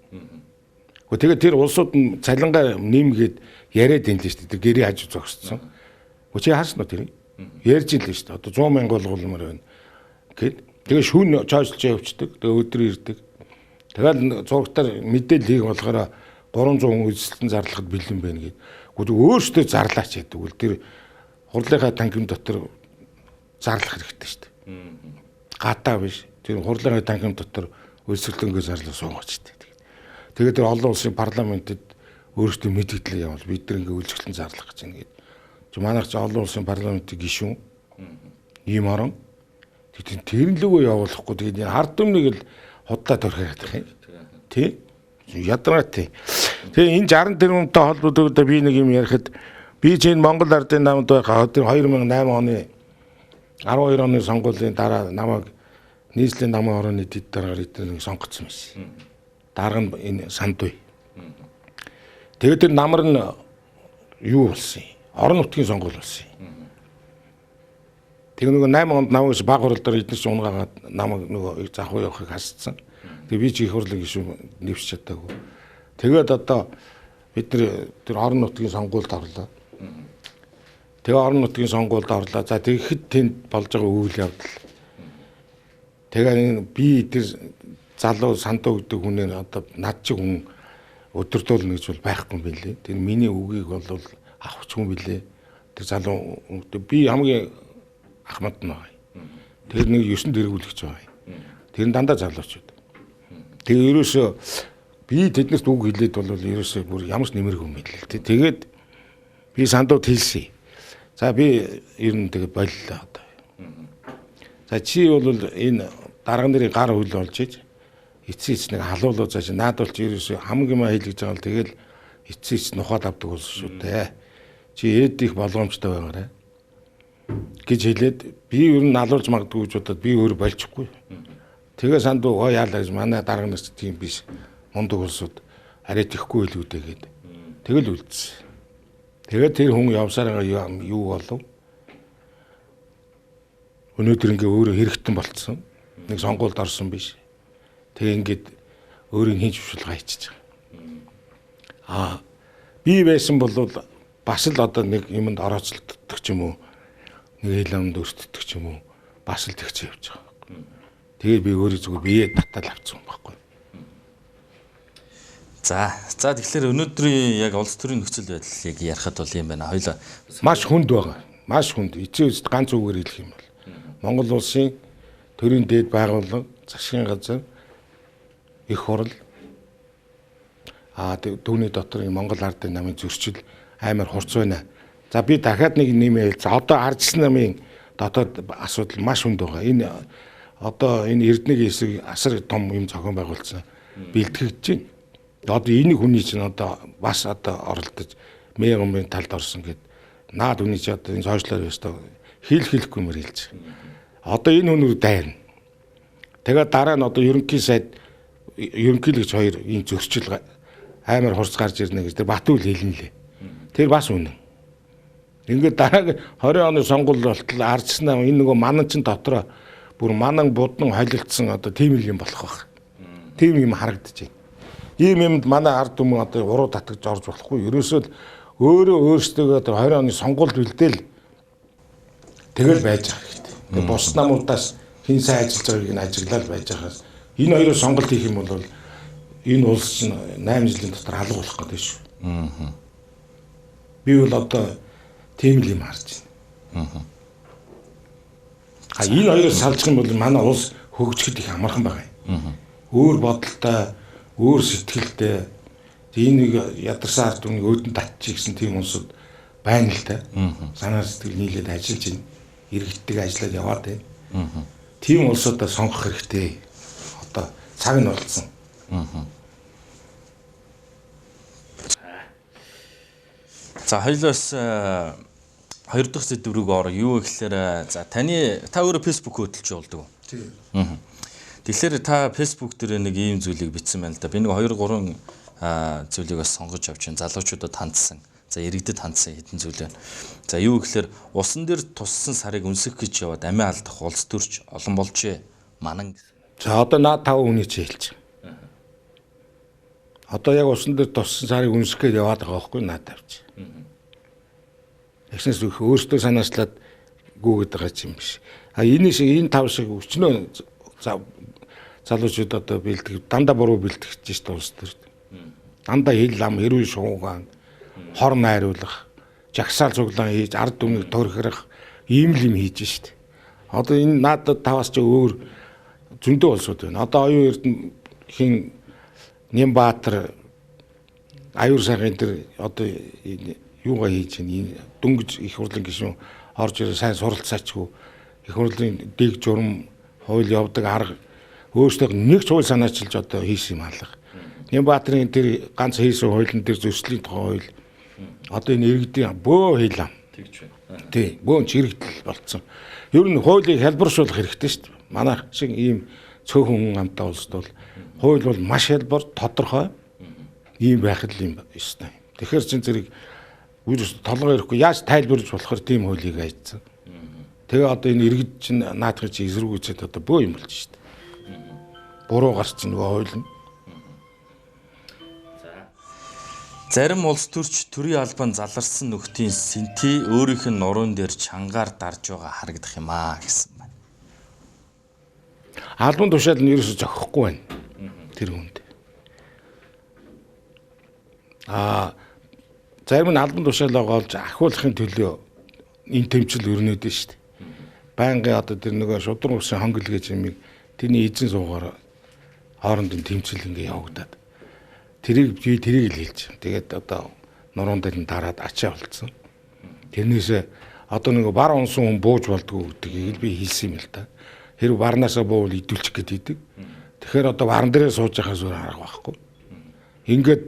Тэгээд тэр улсууд нь цалингаа нэмгээд яриад энэ л шүү дээ. Тэр гэрээ хажуу зогссон. Чи хаасан уу тэрийг? Ярьж ин л шүү дээ. Одоо 100 мянга болгоулмаар байна. Гэт тэгээ шүүн чойслж явцдаг. Тэгээ өдөр ирдэг. Тэгэл зургатаар мэдээлэл хийх болохоор 300 хүн эзэлтэн зарлахад бэлэн байна гэд. Өөрөөсөө зарлаач гэдэг. Үл тэр хурлынхаа танхим дотор зарлах хэрэгтэй шүү дээ. Гатаа биш. Тэр хурлынхаа танхим дотор өсвөлтөнгөө зарлах суугаач шүү дээ. Тэгээд тэр олон улсын парламентэд өөрөөсөө мэдээлэл явуул бид нар ингээ үйлчлэн зарлах гэж байна гэд. Манайх ч олон улсын парламентын гишүүн ийм орон тэр нь лүгөө явуулахгүй тэгээд ард түмнийг л худлаа төрхөйгээд байгаа юм. Тий? Ядраатай. Тэгээ энэ 60 тэрбумтай холбоотой би нэг юм ярихад би чинь Монгол ардын намд байгаа тэр 2008 оны 12 оны сонгуулийн дараа намайг нийслэлийн намын орооны дэд дараагаар эдгээр сонгоцсон байсан. Дарга нь энэ Сандуй. Тэгээд тэр намар нь юу болсон юм? Орон нутгийн сонгуул болсон юм. Тэгээ нөгөө 8 онд намайг баг хурлаар эдгээр чинь унгаагаад намайг нөгөө захуу явахыг хасцсан. Тэгээ би ч их хурлын гишүүн нэвсч чадаагүй. Тэгээд одоо бид тэр орон нутгийн сонгуульд орлоо. Тэгээ орон нутгийн сонгуульд орлоо. За тэгэхэд тэнд болж байгаа үйл явдал. Тэгээ би тэр залуу Сандуу гэдэг хүнээр одоо над чи хүн өдөрдүүлнэ гэж бол байхгүй юм билээ. Тэр миний үгийг бол авахч хүн билээ. Тэр залуу би хамгийн ахмад нь байгаа. Тэр нэг 9 дэргүүлэгч байгаа. Тэр нь дандаа залуучууд. Тэгээ ерөөсөө би тэднэрт үг хэлээд бол ерөөсөө бүр ямар ч нэмэргүй юм билээ. Тэгээд би Сандууд хэлсэн. За би ер нь тэгээ боллоо одоо. За чи бол энэ дарга нарын гар хөл болж иж эцсийч нэг халуулуу зааш наадуулч ерөөсөө хамгийн маа хэлж байгаа л тэгэл эцсийч нухаад авдаг болсон шүү дээ. Чи ээд их болгоомжтой байгаарай гэж хэлээд би ер нь налуулж магадгүй гэж бодоод би өөр болчихгүй. Тэгээ Сандуу гоо яалаа гэж манай дарга нарт тийм биш мундаг улсууд арай тэхгүй хэлүүдээ гээд тэгэл үлдсэн. Тэгээд тэр хүн явсараа юу болов? Өнөөдөр ингээ өөрөө хэрэгтэн болцсон. Нэг сонгуульд орсон биш. Тэгээ ингээд өөрийн хин зөвшөлгөө хийчихэж байгаа. Би байсан бол бас л одоо нэг юмд орооцолддог ч юм уу, нэг хэлэмд өртдөг ч юм уу, бас л тэгч явж байгаа. Тэгээд би өөрөө зүгээр бие татал авцсан байхгүй. За тэгэхээр өнөөдрийн яг улс төрийн нөхцөл байдлыг ярихад бол юм байна. Хоёлаа маш хүнд байгаа. Маш хүнд. Эцээ үст ганц үгээр хэлэх юм бол Монгол улсын төрийн дээд байгууллага, засгийн газар, их хурл түүний дотор Монгол ардын намын зөрчил амар хурц байна. За би дахиад нэг нэмээ. За одоо ардчилсан намын дотоод асуудал маш хүнд байгаа. Энэ одоо энэ Эрдэнэгийн хэсэг асар том юм зохион байгуулсан бэлтгэгдэж байна. Одоо энэ хүний чинь одоо бас одоо оролдож мегамын талд орсон гэд наад хүний чинь одоо энэ сошиалар өстө хэлэхгүй мөр хэлж. Одоо энэ хүн рүү дайрна. Тэгээд дараа нь одоо ерөнхийлөгч хоёр ийм зөрчил амар хурц гарч ирнэ гэж тэр Батүл хэлнэ лээ. Тэр бас үнэн. Ингээд дараагийн 20 оны сонгуул болтол ардчсан энэ нөгөө манан чин дотроо бүр манан буднан холилдсон одоо тийм юм болох байх. Тийм юм харагдаж байна. Ийм юмд манай ард түмэн одоо уруу татгаж орж болохгүй. Ерөөсөө л өөрөөсөө одоо 20 оны сонгуульд бэлдээл тэгэл байж байгаа хэрэгтэй. Тэгээ бус намуудаас хин сайн ажиллаж байгааг нь ажиглал байж байгаас энэ хоёроо сонголт хийх юм бол энэ улс чинь 8 жилийн дотор алга болох гэдэг шүү. Би бол одоо тийм л юм харж байна. Энэ хоёроос салжих юм бол манай улс хөгжихэд их амархан байгаа юм. Өөр бодолтой, өөр сэтгэлтэй энэ нэг ядарсан ард түмнийг өөдөн татчих гэсэн тийм улсууд байна л да. Санаа сэтгэл нийлээд ажиллаж байна. Иргэддэг ажиллаад яваад байна. Тийм улсуудаа сонгох хэрэгтэй. Одоо цаг нь болсон. За хоёлоос хоёр дахь сэдв рүү ороо. Юу гэхээр за та өөрөө Facebook хөдөлж болдог уу? Тийм. Тэгэхээр та Facebook дээр нэг ийм зүйлийг бичсэн байна л да. Би нэг 2-3 зүйлийг бас сонгож авч байна. Залуучуудад хандсан. За иргэдэд хандсан хэдэн зүйл байна. За юу гэхээр усан дээр туссан сарыг үнсэх гэж яваад амиа алдах улс төрч олон болжээ. Манан. За одоо наад 5 хүний чи хэлж. Одоо яг усан дээр туссан сарыг үнсэх гэж яваад байгаа байхгүй наад тавьж. Эхнээс өөртөө санаачлаад гүгээд байгаа юм биш. Энэ 5 шиг өчнөө залуучууд одоо бэлтгэв дандаа буруу бэлтгэж шít улс төр. Дандаа хил лам хэрүүл шуугаан хор найруулах, жагсаал цуглаан хийж ард түмнийг төрхрөх ийм л юм хийж шít. Одоо энэ надад 5-аас ч өөр зөндөө улсууд байна. Одоо оюун эрдэнэ хин Нямбаатар аюур сайхан тэр одоо юугаа хийж байна. Дөнгөж их хурлын гишүүн орж ирээ сайн суралцаачгүй их хурлын дэг журам хууль явдаг арга өөрсдөө нэг ч хууль санаачилж одоо хийсэн юм алга. Нямбаатрын тэр ганц хийсэн хуулийн тэр зөрчлийн тухай хууль одоо энэ иргэдийн бөө хийлээ. Тэгж байна. Тий, бөө чирэгдэл болцсон. Ер нь хуулийг хэлбэршүүлэх хэрэгтэй шүү дээ. Манайх шиг ийм цөөхөн амтаа улсд бол хууль бол маш хэлбэр тодорхой ийм байх л юм байна. Тэгэхээр чин зэрэг вирус толгой ирэхгүй яаж тайлбарлаж болохоор тийм хуулийг айдсан. Тэгээ одоо энэ иргэд чин наадах чи эсрүүгүйчээд одоо бөө юм болж шүү дээ. Буруу гарч нөгөө хууль нь. Зарим улс төрч төрийн албан заларсан нөхдийн сэнти өөрийнх нь нуруунд дээр чангаар дарж байгаа харагдах юм аа гэсэн байна. Албан тушаал нь ерөөсөй зохихгүй байна. Тэр хүнд. Зарим нь албан тушаалаа олж ахиулахын төлөө энэ тэмцэл өрнөд нь шүү дээ. Байнгын одоо тэр нөгөө шудраг усын хонгил гэж юмыг тэрний эзэн суугаар хоорондын тэмцэл ингээ явагдаад. Тэрийг л хэлж. Тэгээд одоо нуруунд дээр нь дараад ачаа болцсон. Тэрнээсээ одоо нэг бар унсан хүн бууж болдгоо гэдгийг би хэлсэн юм л да. Хэрэг барнаасаа буувал идүүлчих гээд идэг. Тэгэхээр одоо баран дээрээ сууж байхаас өөр арга байхгүй. Ингээд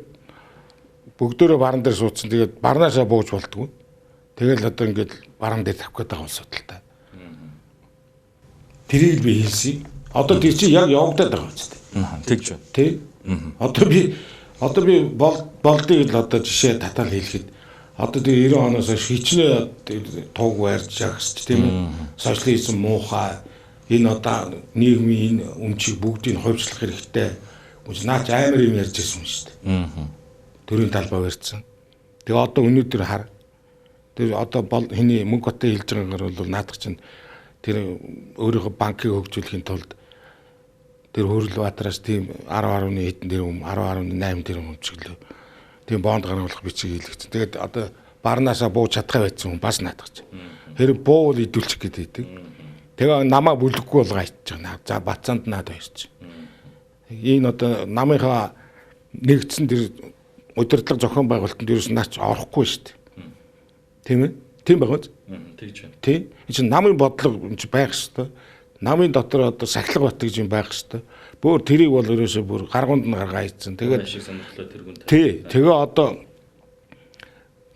бүгдөө баран дээр суудсан. Тэгээд барнаасаа бууж болдгоо. Тэгэл одоо ингээд баран дээр тавих гээд байгаа улс судалтай. Тэрийг би хэлсэн. Одоо тэр чинь яг явагдаад байгаа үстэй. Тэгж байна. Тэ? Одоо би болдгийг л одоо жишээ татал хэлэхэд одоо тэр 90 оноос хойш хичнээн туг байрж жагсч тийм үү? Сошиализм муухай энэ одоо нийгмийн энэ өмчийг бүгдийг хувьчлах хэрэгтэй. Наач амар юм ярьж ирсэн юм шүү дээ. Төрийн талбай барьсан. Тэгээ одоо өнөөдөр хар. Тэр одоо хэний мөнгө батаа хэлж байгаагаар бол наадах чинь тэр өөрийнхөө банкыг хөгжүүлэхийн тулд тэр Хөрөлбаатараас тийм 10.1 хэдэн тэрбум 10.8 тэрбум өмчглөө. Тийм бонд гаргуулах бичиг хийлгэсэн. Тэгээд одоо барнаасаа бууж чадхаа байсан хүн бас наадах чинь. Хэрэг буувал идүүлчих гэдэг. Тэгээ намаа бүлэхгүй болгоо ичж байгаа. За бацаанд наад байрч. Энэ одоо намынхаа нэгдсэн тэр удирдлага зохион байгуулалтанд ерөөс наач орохгүй шүү дээ. Тийм ээ? Тийм байгаа биз? Тэгж байна. Тийм. Энэ чинь намын бодлого юм чи байх шүү дээ. Намын дотор одоо сахилга бат гэж юм байх шүү дээ. Бүр тэрийг бол ерөөсөө бүр гаргуунд нь гаргаа ийцэн. Тэгээд шиг сонирхлоо тэргүүнд. Тий. Тэгээ одоо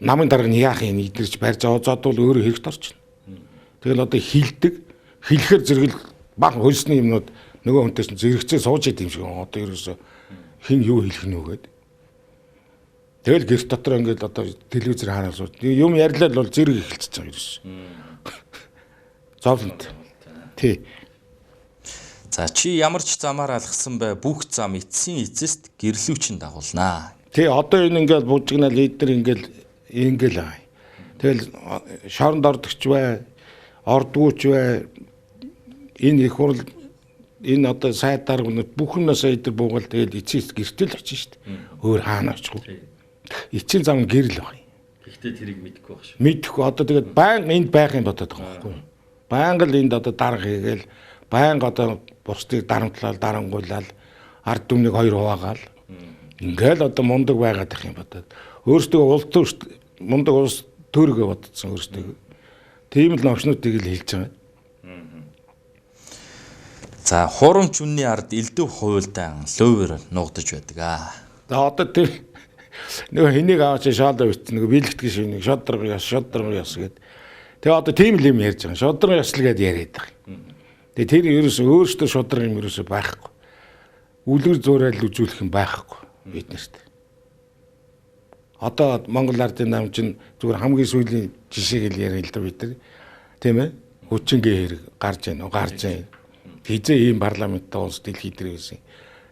намын дарга нь яах юм идэрч барьж аваад зодвол өөрөө хэрэгт орчихно. Тэгэл одоо хилдэг. Хилэхэр зэрэгэл баг хөлсний юмнууд нөгөө хүнтэй чинь зэрэгцээ сууж идэм шиг одоо ерөөсөө хин юу хэлэх нь үгээд. Тэгэл гэрт дотор ингээд одоо телевизээр хараад сууж. Юм ярьлал бол зэрэг эхэлчихэж байгаа ерөөсөө. Зовлонт. Тий. За чи ямар ч замаар алгасан бай бүх зам эцсийн эцэст гэрлүүчин дагуулнаа. Тий одоо энэ ингээд бужигнаа лидер ингээл байгаа. Тэгэл шоронд ордогч бай, ордгууч бай. Энэ их хурл энэ одоо сайдаар бүхнээс идэр буугаал тэгэл эцэст гэртэл очиж штт. Өөр хаана очихгүй. Эцсийн зам гэрэл байгаа. Гэхдээ тэрийг мэдэхгүй байх шүү. Мэдэхгүй одоо тэгээд байнга энд байх юм бодоод байгаа байхгүй юу? Байнга л энд одоо дарга хийгээл байнга одоо бусдыг дарамтлал дарангуйлал ард түмнийг хоёр хуваагаал ингээл одоо мундаг байгаад их юм бодоод өөрсдөө улс мундаг улс төрөгөө бодсон өөрсдөө тийм л новчнуудыг л хэлж байгаа. За хурамч үнний ард элдв хуйлдаан лөвөр нуугдаж байдаг аа. За одоо тэр нөгөө хэнийг аваач шаалаа битсэн нөгөө биелэгдэх шинийг шодрог яс гэд. Тэгээ одоо тийм л юм ярьж байгаа. Шодрог ясл гэд яриад байгаа. Тэгээ тэр ерөөсөө өөрөөсөө шудраг юм ерөөсөө байхгүй. Үлгэр зуурал үзүүлэх юм байхгүй биднэрт. Одоо Монгол ардын нам чинь зүгээр хамгийн сүүлийн жишээг л яриа л да бид нар. Тийм ээ? Хүчингээ хэрэг гарч ийн. Хизээ ийм парламенттай улс дэлхийд дээр байсан.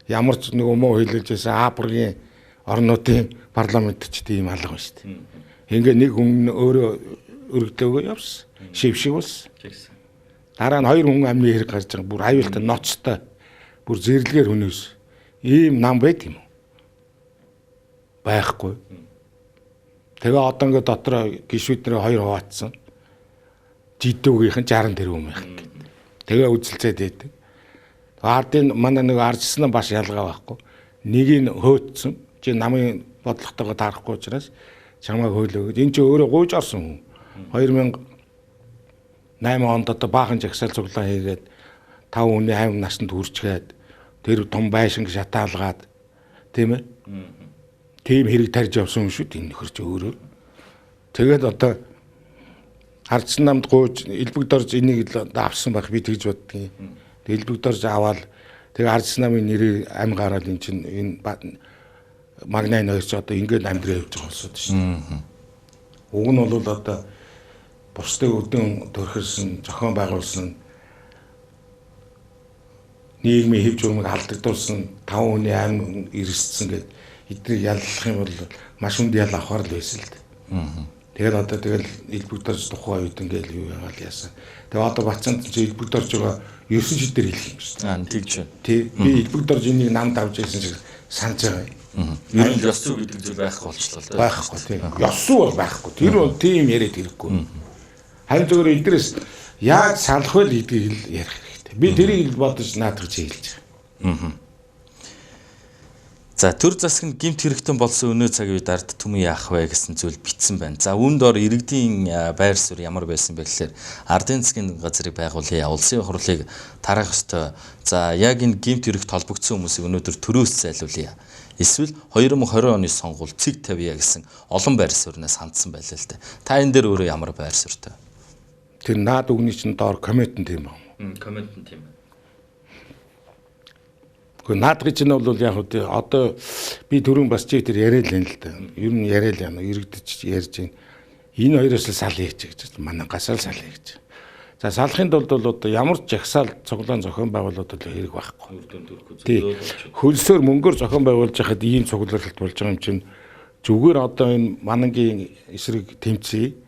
Ямар ч нэг муу хэлж байсан Африкийн орнуудын парламент ч тийм алга байна шүү дээ. Ингээ нэг хүн өөрөө өргөдлөөгөө явсан. Шившиг болсон. Дараа нь хоёр хүн амны хэрэг гарч байгаа. Бүр аюултай ноцтой. Бүр зэрлэгээр хүнээс ийм нам байт юм уу? Байхгүй. Тэгээ одоо ингээ дотроо гişүүднээ хоёр хуваацсан. Жидүүгийнх нь 60 тэрбум байх гэдэг. Тэгээ үзэлцээд байдаг. Ардын манай нэг арчсан бас ялгаа байхгүй. Нэгийг хөөцсөн. Чи намын бодлоготойгоо таарахгүй учраас чамайг хөөлөө гэж. Энд чи өөрөө гуйж орсон хүн. 2008 онд одоо баахан жагсаал цуглаан хийгээд 5 хүний амь насанд хүрчгээд тэр том байшинг шатаалгаад тийм ээ. Тийм хэрэг тарьж явсан хүн шүү дээ энэ нөхөрч өөрөө. Тэгээд одоо Ардсан намд гууж элбэг дорж энийг авсан байх би тэгж боддгийн. Тэг элбэг дорж аваад тэгээ ардсан намын нэрээр ам гараад эн чинь энэ магнай нойрч одоо ингээд амьдраа явж байгаа болсод шүү. Уг нь бол одоо бусдын өдөн төрхөрсөн, зохион байгуулсан нийгмийн хэв журмыг алдагдуулсан 5 хүний ам ирссэн гэдэг эднийг яллах юм бол маш хүнд ял авахар л байсан л дээ. Тэгэл одоо элбэг дорж тухайн үед ингээд юу яагаад яасан. Тэгээ одоо Бацаанд чи элбэг дорж байгаа 9 шид дээр хэлэх юм шүү. Тэгж байна. Тий. Би элбэг дорж энийг намд авч ирсэн шиг санаж байгаа юм. Ер нь ёс зүй гэдэг зүйл байхгүй болчихлоо л дээ. Байхгүй тий. Ёс зүй бол байхгүй. Тэр бол тийм яриад хэрэггүй. Харин зөвхөн эдрээс яаж салах вэ гэдгийг л ярих хэрэгтэй. Би тэрийг бодож наадах чи хэлж байгаа. За төр засаг нь гэмт хэрэгтэн болсон өнөө цагийн үед ард түмэн яах вэ гэсэн зүйл бичсэн байна. За үүнд ор иргэдийн байр суурь ямар байсан бэ гэхээр ардын засгийн газрыг байгуулъя, улсын хурлыг тарах ёстой. За яг энэ гэмт хэрэгт холбогдсон хүмүүсийг өнөөдөр төрөөс зайлуулъя. Эсвэл 2020 оны сонгуул цэг тавья гэсэн олон байр суурьнаас хандсан байлаа л дээ. Та энэ дээр өөрөө ямар байр суурьтай? Тэр наад үгний чинь доор коммент тийм байна. Коммент нь тийм байна. Наад гэж нь бол яг одоо би түрүүн бас чи тэр яриад л юм л да. Ер нь яриад л яана иргэдэж ярьж байна. Энэ хоёроос л салъя гэж манай гасаал салъя гэж. За салахын тулд бол одоо ямар ч жагсаал цуглаан зохион байгуулалт бол хэрэг байхгүй. Хөлсөөр мөнгөөр зохион байгуулж хахад ийм цуглаалт болж байгаа юм чинь зүгээр одоо энэ манангийн эсрэг тэмцэе.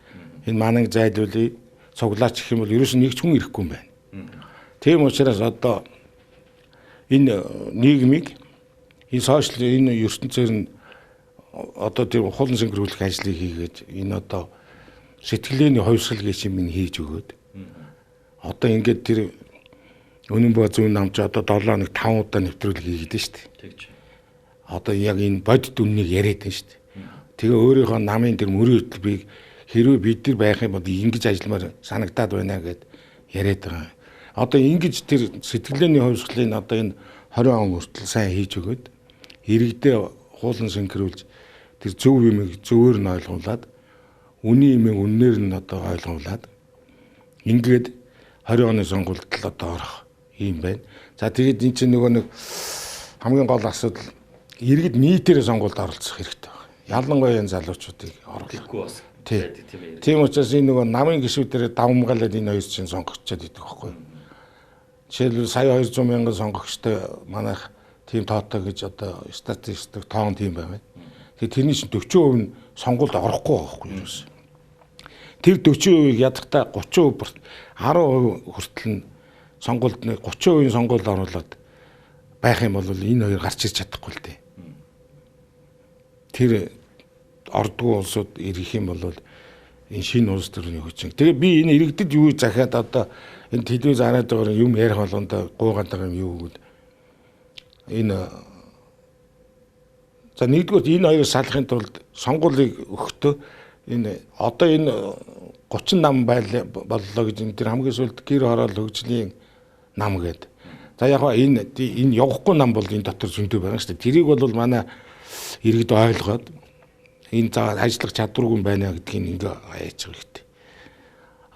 Энэ мананг зайлуулъя. Цуглаач гэх юм бол ерөөс нь нэг ч хүн ирэхгүй юм байна. Тийм учраас одоо энэ нийгмийг энэ сошиал энэ ертөнцөөр нь одоо тэр хуулан сингэрүүлэх ажлыг хийгээд энэ одоо сэтгэлээний хувьсгал гэж юм хийж өгөөд одоо ингээд тэр өнөн боо зүүн намч одоо 7 хоног 5 удаа нэвтрүүлэг хийгээд шүү дээ. Тэгж. Одоо яг энэ бодит үннийг яриад байна шүү дээ. Тэгээ өөрийнхөө намын тэр мөрийн хөтөлбөрийг хэрвээ бид нар байх юм бол ингэж ажилламаар санагдаад байна гэд яриад байгаа. Одоо ингэж тэр сэтгэлээний хувьсгалыг одоо энэ 20 он хүртэл сайн хийж өгөөд иргэдээ хуулан синхруулж тэр зөв юмыг зөвөр нь ойлгуулад үний юмыг үннээр нь одоо ойлгуулад ингээд 20 оны сонгуульд л одоо орох юм байна. За тэгээд энэ чинь нөгөө нэг хамгийн гол асуудал иргэд нийтээр сонгуульд оролцох хэрэгтэй байна. Ялангуяа энэ залуучуудыг оруулах. Тийм учраас энэ нөгөө намын гишүүдээр давмгаалаад энэ хоёр чинь сонгогчод идэх байхгүй. Жишээлбэл сая 200 мянган сонгогчтой манайх тийм тоотой гэж одоо статистик тоон тийм байна. Тэгээд тэрний чинь 40% нь сонгуульд орохгүй байхгүй юу? Тэр 40%-ийг ядахтаа 30% 10% хүртэл нь сонгуульд 30% сонгуульд оруулаад байх юм бол энэ хоёр гарч ирч чадахгүй л дээ. Тэр ордгоо улсууд ирэх юм бол энэ шинэ улс төрний хүчин. Тэгээ би энэ иргэдэд юу захиад одоо энэ телевиз хараад байгаа юм ярих болгондоо гуугаад байгаа юм юу гэвэл энэ за нэгдүгээр энэ хоёрыг салахын тулд сонгуулийг өгөхдөө энэ одоо энэ 30 нам боллоо гэж энэ тэр хамгийн сүүлд гэр хороол хөгжлийн нам гэдэг. За яг энэ явахгүй нам бол энэ дотор зөндөө байгаа шүү дээ. Тэрийг бол манай иргэд ойлгоод энэ за ажиллах чадваргүй байна гэдгийг ингээ яаж хэрэгтэй.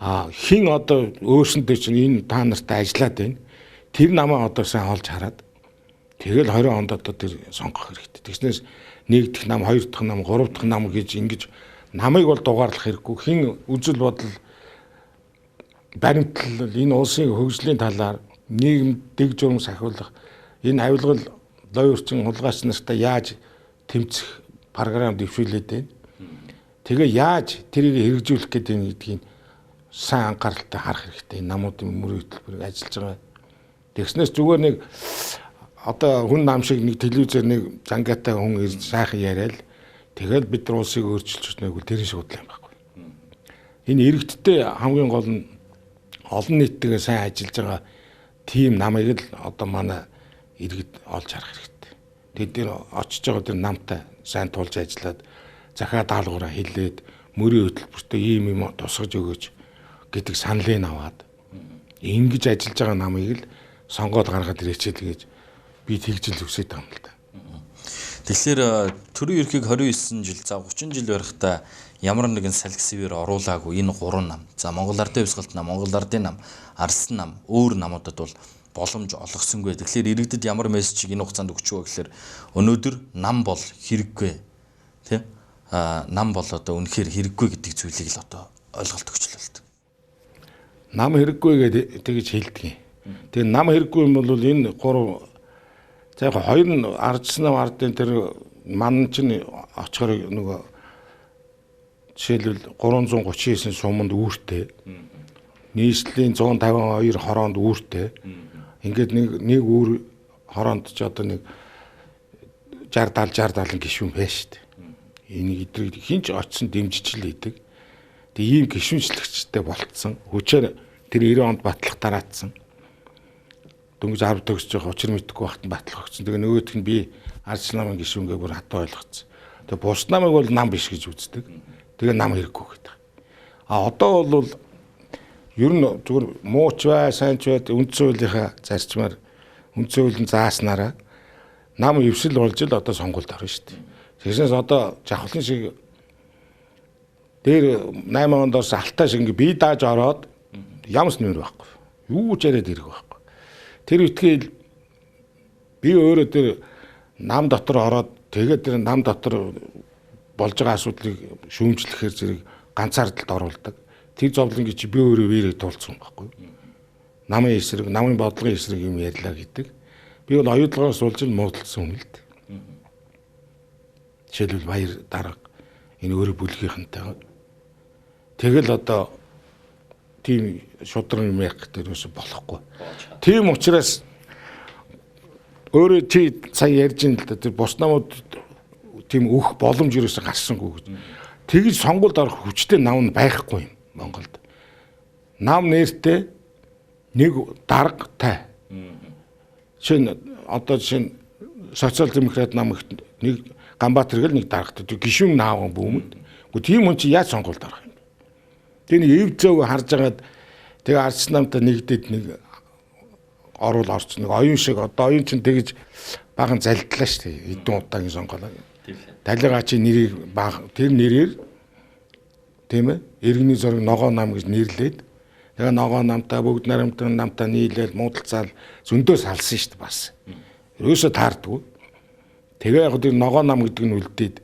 Хин одоо өөрсөндөө чинь энэ та нартай ажиллаад байна. Тэр намаа одоо сайн олж хараад тэгэл 20 онд одоо тэр сонгох хэрэгтэй. Тэгснээс 1 дахь нам, 2 дахь нам, 3 дахь нам гэж ингэж намыг бол дугаарлах хэрэггүй. Хин үзэл бодол баримтлал энэ улсын хөгжлийн талаар нийгэм дэг журам сахиулах энэ авилгал лойрчин хулгайч нартай яаж тэмцэх програм дэвшүүлээд байна. Тэгээ яаж тэрийг хэрэгжүүлэх гэдгийг сайн анхааралтай харах хэрэгтэй. Намуудын мөрийн хөтөлбөрийг ажиллаж байгаа. Тэгснээс зүгээр нэг одоо хүн нам шиг нэг телевизээр нэг зангаатай хүн ирж сайхан яриад тэгэл бид нар улсыг өөрчилж өгнө гэвэл тэр шиг бодлоо юм байхгүй. Энэ иргэдтэй хамгийн гол нь олон нийттэйгээ сайн ажиллаж байгаа тим намыг л одоо манай иргэд олж харах хэрэгтэй. Тэд нар очиж байгаа тэр намтай сайн тулж ажиллаад захаа даалгавраа хэлээд мөрийн хөтөлбөртөө ийм юм тусгаж өгөөч гэдэг саналыг аваад ингэж ажиллаж байгаа намыг л сонгоод гаргаад ирээчээ л гэж би тэгж л хүсэж байгаа юм л да. Тэгэхээр төрийн ерхийг 29 жил за 30 жил барихтаа ямар нэгэн салхисвэр оруулаагүй энэ 3 нам. За Монгол Ардын Хувьсгалт нам, Монгол Ардын нам, Арс нам, өөр намуудад бол боломж олгосонгүй. Тэгэхээр иргэдэд ямар мессежийг энэ хугацаанд өгч байгаа гэхээр өнөөдөр нам бол хэрэггүй. Тэ? Нам бол одоо үнэхээр хэрэггүй гэдэг зүйлийг л одоо ойлголт өгчлөө л дээ. Нам хэрэггүй гэдэг тэгж хэлдэг. Тэгээ нам хэрэггүй юм бол энэ 3 за яг 2 нь ардсан ардын тэр ман чинь очихоор нөгөө жишээлбэл 339 суманд үүртэй. Нийслэлийн 152 хороонд үүртэй. Ингээд нэг үүр хороонд ч одоо нэг 60 70 гишүүн байна шүү дээ. Энийг идрийг хинч очсон дэмжижл хийдэг. Тэгээ ийм гишүүнчлэгчтэй болцсон. Хүчээр тэр 90 онд батлах тараацсан. Дөнгөж 10 төгсөж байгаа учир мэдхгүй багт батлах өгсөн. Тэгээ нөгөөх нь би арч намын гишүүнгээ бүр хатаа ойлгоцсон. Тэгээ бус намыг бол нам биш гэж үздэг. Тэгээ нам хэрэггүй гэдэг. А одоо бол ер нь зүгээр мууч бай, сайн ч бай үндсэн хуулийнхаа зарчмаар үндсэн хуулийн зааснараа нам эвсэл болж л одоо сонгуульд орно шүү дээ. Тэгснээс одоо жавхлын шиг дээр 8 онд орсон алтаа шиг ингээ бие дааж ороод ямс нэмэр байхгүй. Юу ч яриад ирэх байхгүй. Тэр үтгэл би өөрөө тэр нам дотор ороод тэгээд тэр нам дотор болж байгаа асуудлыг шүүмжлэхээр зэрэг ганцаардалд оруулдаг. Тэр зовлонгийн чи би өөрөө вэрээ туулсан байхгүй. Намын эсрэг, намын бодлогын эсрэг юм ярьлаа гэдэг. Би бол оюутлагаас суулж л муудалсан хүн л дээ. Жишээлбэл баяр дарга энэ өөрөө бүлгийнхэнтэй. Тэгэл одоо тийм шудраг юм яах гэдэг юус болохгүй. Тийм учраас өөрөө чи сая ярьж ин л да тэр бус намууд тийм өөх боломж юусаа гарсангүй гэж. Тэгж сонгуульд орох хүчтэй нам нь байхгүй юм Монголд. Нам нэртэй нэг даргатай. Жишээ одоо жишээ социал демократ нам нэг Ганбаатар гэл нэг даргатай. Гишүүн нааван бүүмэд. Гэхдээ тийм хүн чи яаж сонгуульд орох юм бэ? Тэний эв зөөгөө харж агаад тэгээ арч намтай нэгдээд нэг орвол орч нэг оюун шиг одоо оюун чинь тэгж баган залдлаа шүү дээ. Эдэн удаагийн сонгоолоо. Талигаа чи нэрийг тэр нэрээр тийм ээ иргэний зураг ногоо нам гэж нэрлээд тэгээ ногоо намтай бүгд намтай нийлээл муудалцаал зөндөө салсан шүү дээ бас. Ерөөсө таардгүй. Тэгээ яг тэр ногоо нам гэдэг нь үлдээд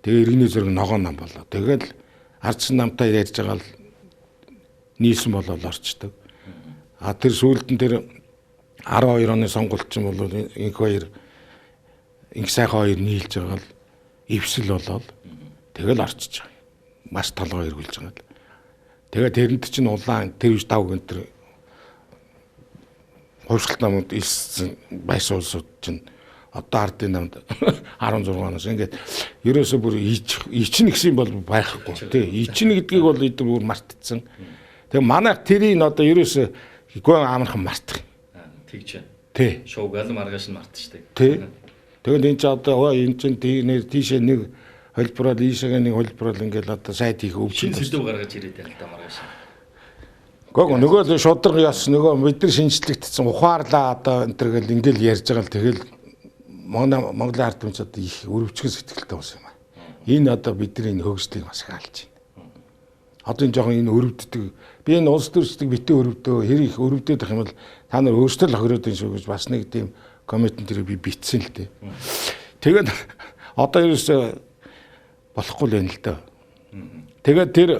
тэгээ иргэний зураг ногоо нам болоо. Тэгэл ардсан намтай ярьж байгаа л нийлсэн болол орчдөг. А тэр сүүлд нь тэр 12 оны сонгуульд ч юм бол инх хоёр инх сайхан хоёр нийлж байгаа л эвсэл болол тэгэл орчиж байгаа. Маш толгой эргүүлж байгаа л. Тэгээ тэрэнд чинь улаан тэр үе давг энэ тэр хувьсгалт намууд илссэн байсан улсууд чинь одоо ардын намд 16 оноос ингээд ерөөсөө бүр ичнэ гэсэн бол байхгүй тий. Ичнэ гэдгийг бол эдгээр бүр мартцсан. Тэгээ манай тэрийг одоо ерөөсөө гоо амархан мартах. Тэгж. Тий. Шоуг аль маргааш нь мартчихдаг. Тий. Тэгээд энэ ч одоо энэ чинь тийшээ нэг холборол ийшээ нэг холборол ингээд одоо сайд хийх өвчин сэдв гаргаж ирээд байл та маргааш. Гоо нөгөө шудраг яс нөгөө бид нар шинжлэгдсэн ухаарлаа одоо энэ төр гэл ингээл ярьж байгаа л тэгэл Монголын ард түмч одоо их өрөвчгөн сэтгэлтэй болсон юм аа. Энэ одоо бидний хөгжлийг маш их алж байна. Одоо энэ жоохон энэ өрөвддөг. Би энэ улс төрчдөг битээ өрөвдөө хэр их өрөвдөд байх юм бол та нар өөрсдөө л хохироод энэ шүү гэж бас нэг тийм коммент дээр би битсэн л дээ. Тэгээд одоо ерөөсөө болохгүй л байна л да. Тэгээд тэр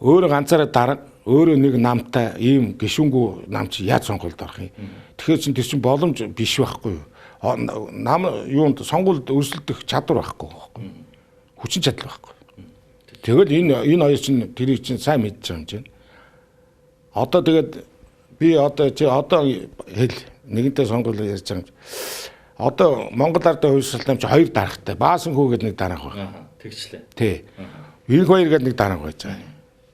өөрөө ганцаараа дарга өөрөө нэг намтай ийм гишүүнгүй нам чи яаж сонгуульд орох юм. Тэгэхээр чин тэр чин боломж биш байхгүй юу? Нам юунд сонгуульд өрсөлдөх чадвар байхгүй байхгүй. Хүчин чадал байхгүй. Тэгэл энэ хоёр чинь тэрийг чинь сайн мэдж байгаа юм чинь. Одоо тэгээд би одоо чи одоо хэл нэгэнтээ сонгуул ярьж байгаа юм. Одоо Монгол ардын хувьсгалт нам чи хоёр даргатай. Баасан хүү гэдэг нэг дарга байна. Тэгчлээ. Тий. Инх хоёр гэдэг нэг дарга байж байгаа.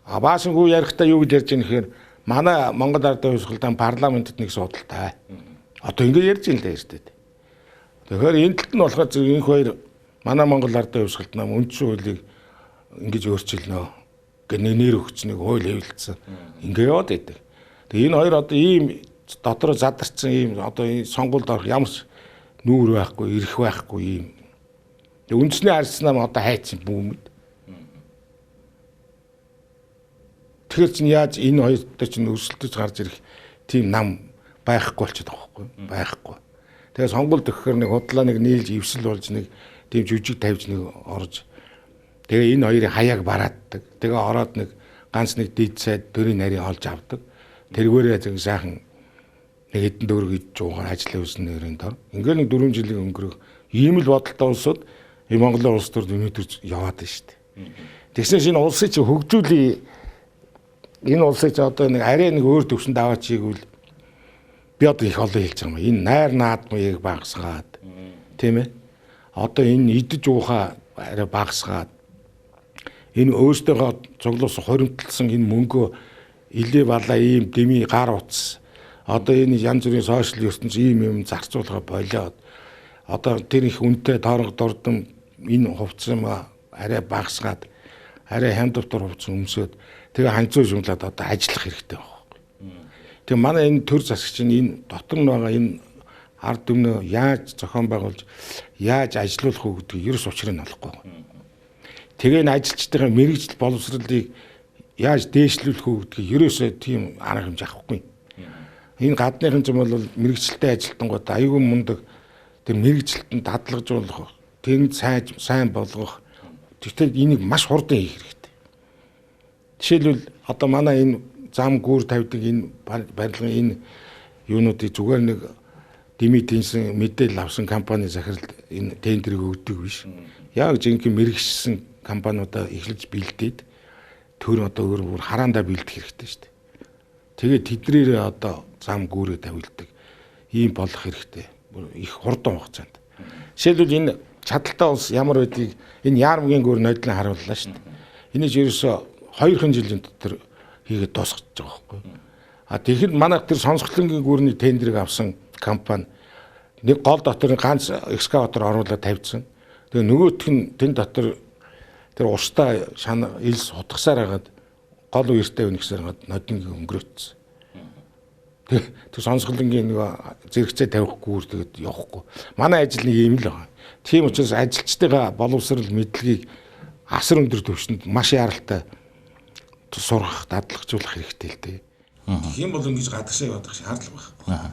А баасан хүү ярихтаа юу гэж ярьж байгаа нэхээр манай Монгол ардын хувьсгалт нам парламентд нэг судалтай. Одоо ингэ ярьж ин л дээ эртээ. Тэгэхээр энэ талд нь болохоор инх хоёр манай Монгол ардын хувьсгалт нам үндсэн хуулийг ингэж өөрчилнө гэх нэр өгч нэг хууль хэвлэлцсэн. Ингээ яваад байдаг. Тэгээ энэ хоёр одоо ийм дотор задарсан ийм одоо сонгуульд орох ямар нүүр байхгүй, ирэх байхгүй юм. Тэгээ үндэсний арьснаа одоо хайцсан бүүмэд. Тэгэхээр чинь яаж энэ хоёртой чинь өрсөлдөж гарч ирэх тийм нам байхгүй болчиход байгаа байхгүй байхгүй. Тэгээ сонгуульд өгөхөр нэг худлаа нэг нийлж ивсэл болж нэг тийм жүжиг тавьж нэг орж тэгээ энэ хоёрын хаяаг барааддаг. Тэгээ ороод нэг ганц нэг дид сайд дөрийн нарийн олж авдаг. Тэргээрээ зөв сайхан нэг хэдэн дөрөв гэж жуугаар ажиллаа үүснэ нэрийн дор. Ингээл нэг 4 жилийн өнгөрөх ийм л бодолтой улсууд Монголын улс төрд өнөөдөр яваад байна шүү дээ. Тэгсэн чинь улсыг чи хөгжүүлээ. Энэ улсыг чи одоо нэг арай нэг өөр төвшөнд аваад чийгвэл би одоо их олон хэлж байгаа юм. Энэ найр наадмыг багасгаад тийм ээ. Одоо энэ идэж уухаа арай багасгаад энэ өөртөөгөө цуглуулсан хоримтлсан энэ мөнгөө илээ балаа ийм дэмий гар утас одоо энэ янз бүрийн сошиал ертөнц ийм юм зарцуулга болоод одоо тэр их үнэтэй тоорго дурдсан энэ хувцсан арай багасгаад арай хямд дотор хувцсан өмсөд тэгээ ханцуу шумлаад одоо ажиллах хэрэгтэй байхгүй. Тэгээ манай энэ төр засагч энэ дотор нь байгаа энэ ард түмнөө яаж зохион байгуулж яаж ажилуулах уу гэдгийг ерөөс учрыг нь олохгүй. Тэгээ энэ ажилчдын мэрэгжил боловсролыг яаж дээшлүүлэх үү гэдгийг ерөөсөө тийм арга хэмжээ авахгүй. Энэ гадныхан ч юм бол мэрэгчлээ ажилтангууд аюул мундаг тэр мэрэгчлэлтэнд дадлагжуулах тэнд сайн болгох тэгтээ энийг маш хурдан хийх хэрэгтэй. Жишээлбэл одоо манай энэ зам гүүр тавьдаг энэ барилгын энэ юунуудыг зүгээр нэг димитинсэн мэдээлэл авсан компани захирал энэ тендерийг өгдөг биш. Яг жинхэнэ мэрэгчсэн компаниудаа эхэлж бэлдээд төр одоо өөр хараандаа бэлдэх хэрэгтэй шүү дээ. Тэгээд тэднэрээ одоо зам гүүрээ тавилдаг ийм болох хэрэгтэй. Их хурдан хугацаанд. Жишээлбэл энэ чадaltaй улс ямар байдгийг энэ яармгийн гүүр нодлон харууллаа шүү дээ. Энийг ерөөсөө 2 жилийн дотор хийгээд дуусгаж байгаа байхгүй. А тэгэхэд манайх тэр сонсголонгийн гүүрний тендерийг авсан компани нэг гол дотор ганц экскаватор оруулаад тавьсан. Тэгээ нөгөөх нь тэн дотор тэр устаа шана илс хутгасаар хагаад гол үертэй өнөхсээр хагаад нодныг өнгөрөөцсөн. Тэр сонсголонгийн нэг зэрэгцээ тавихгүй тэгээд явахгүй. Манай ажил нэг юм л байгаа. Тийм учраас ажилчдаа боловсрал мэдлэгийг асар өндөр түвшинд маш яралтай сургах, дадлагжуулах хэрэгтэй л дээ. Тийм бол ингэж гадагшаа явах шаардлага байна.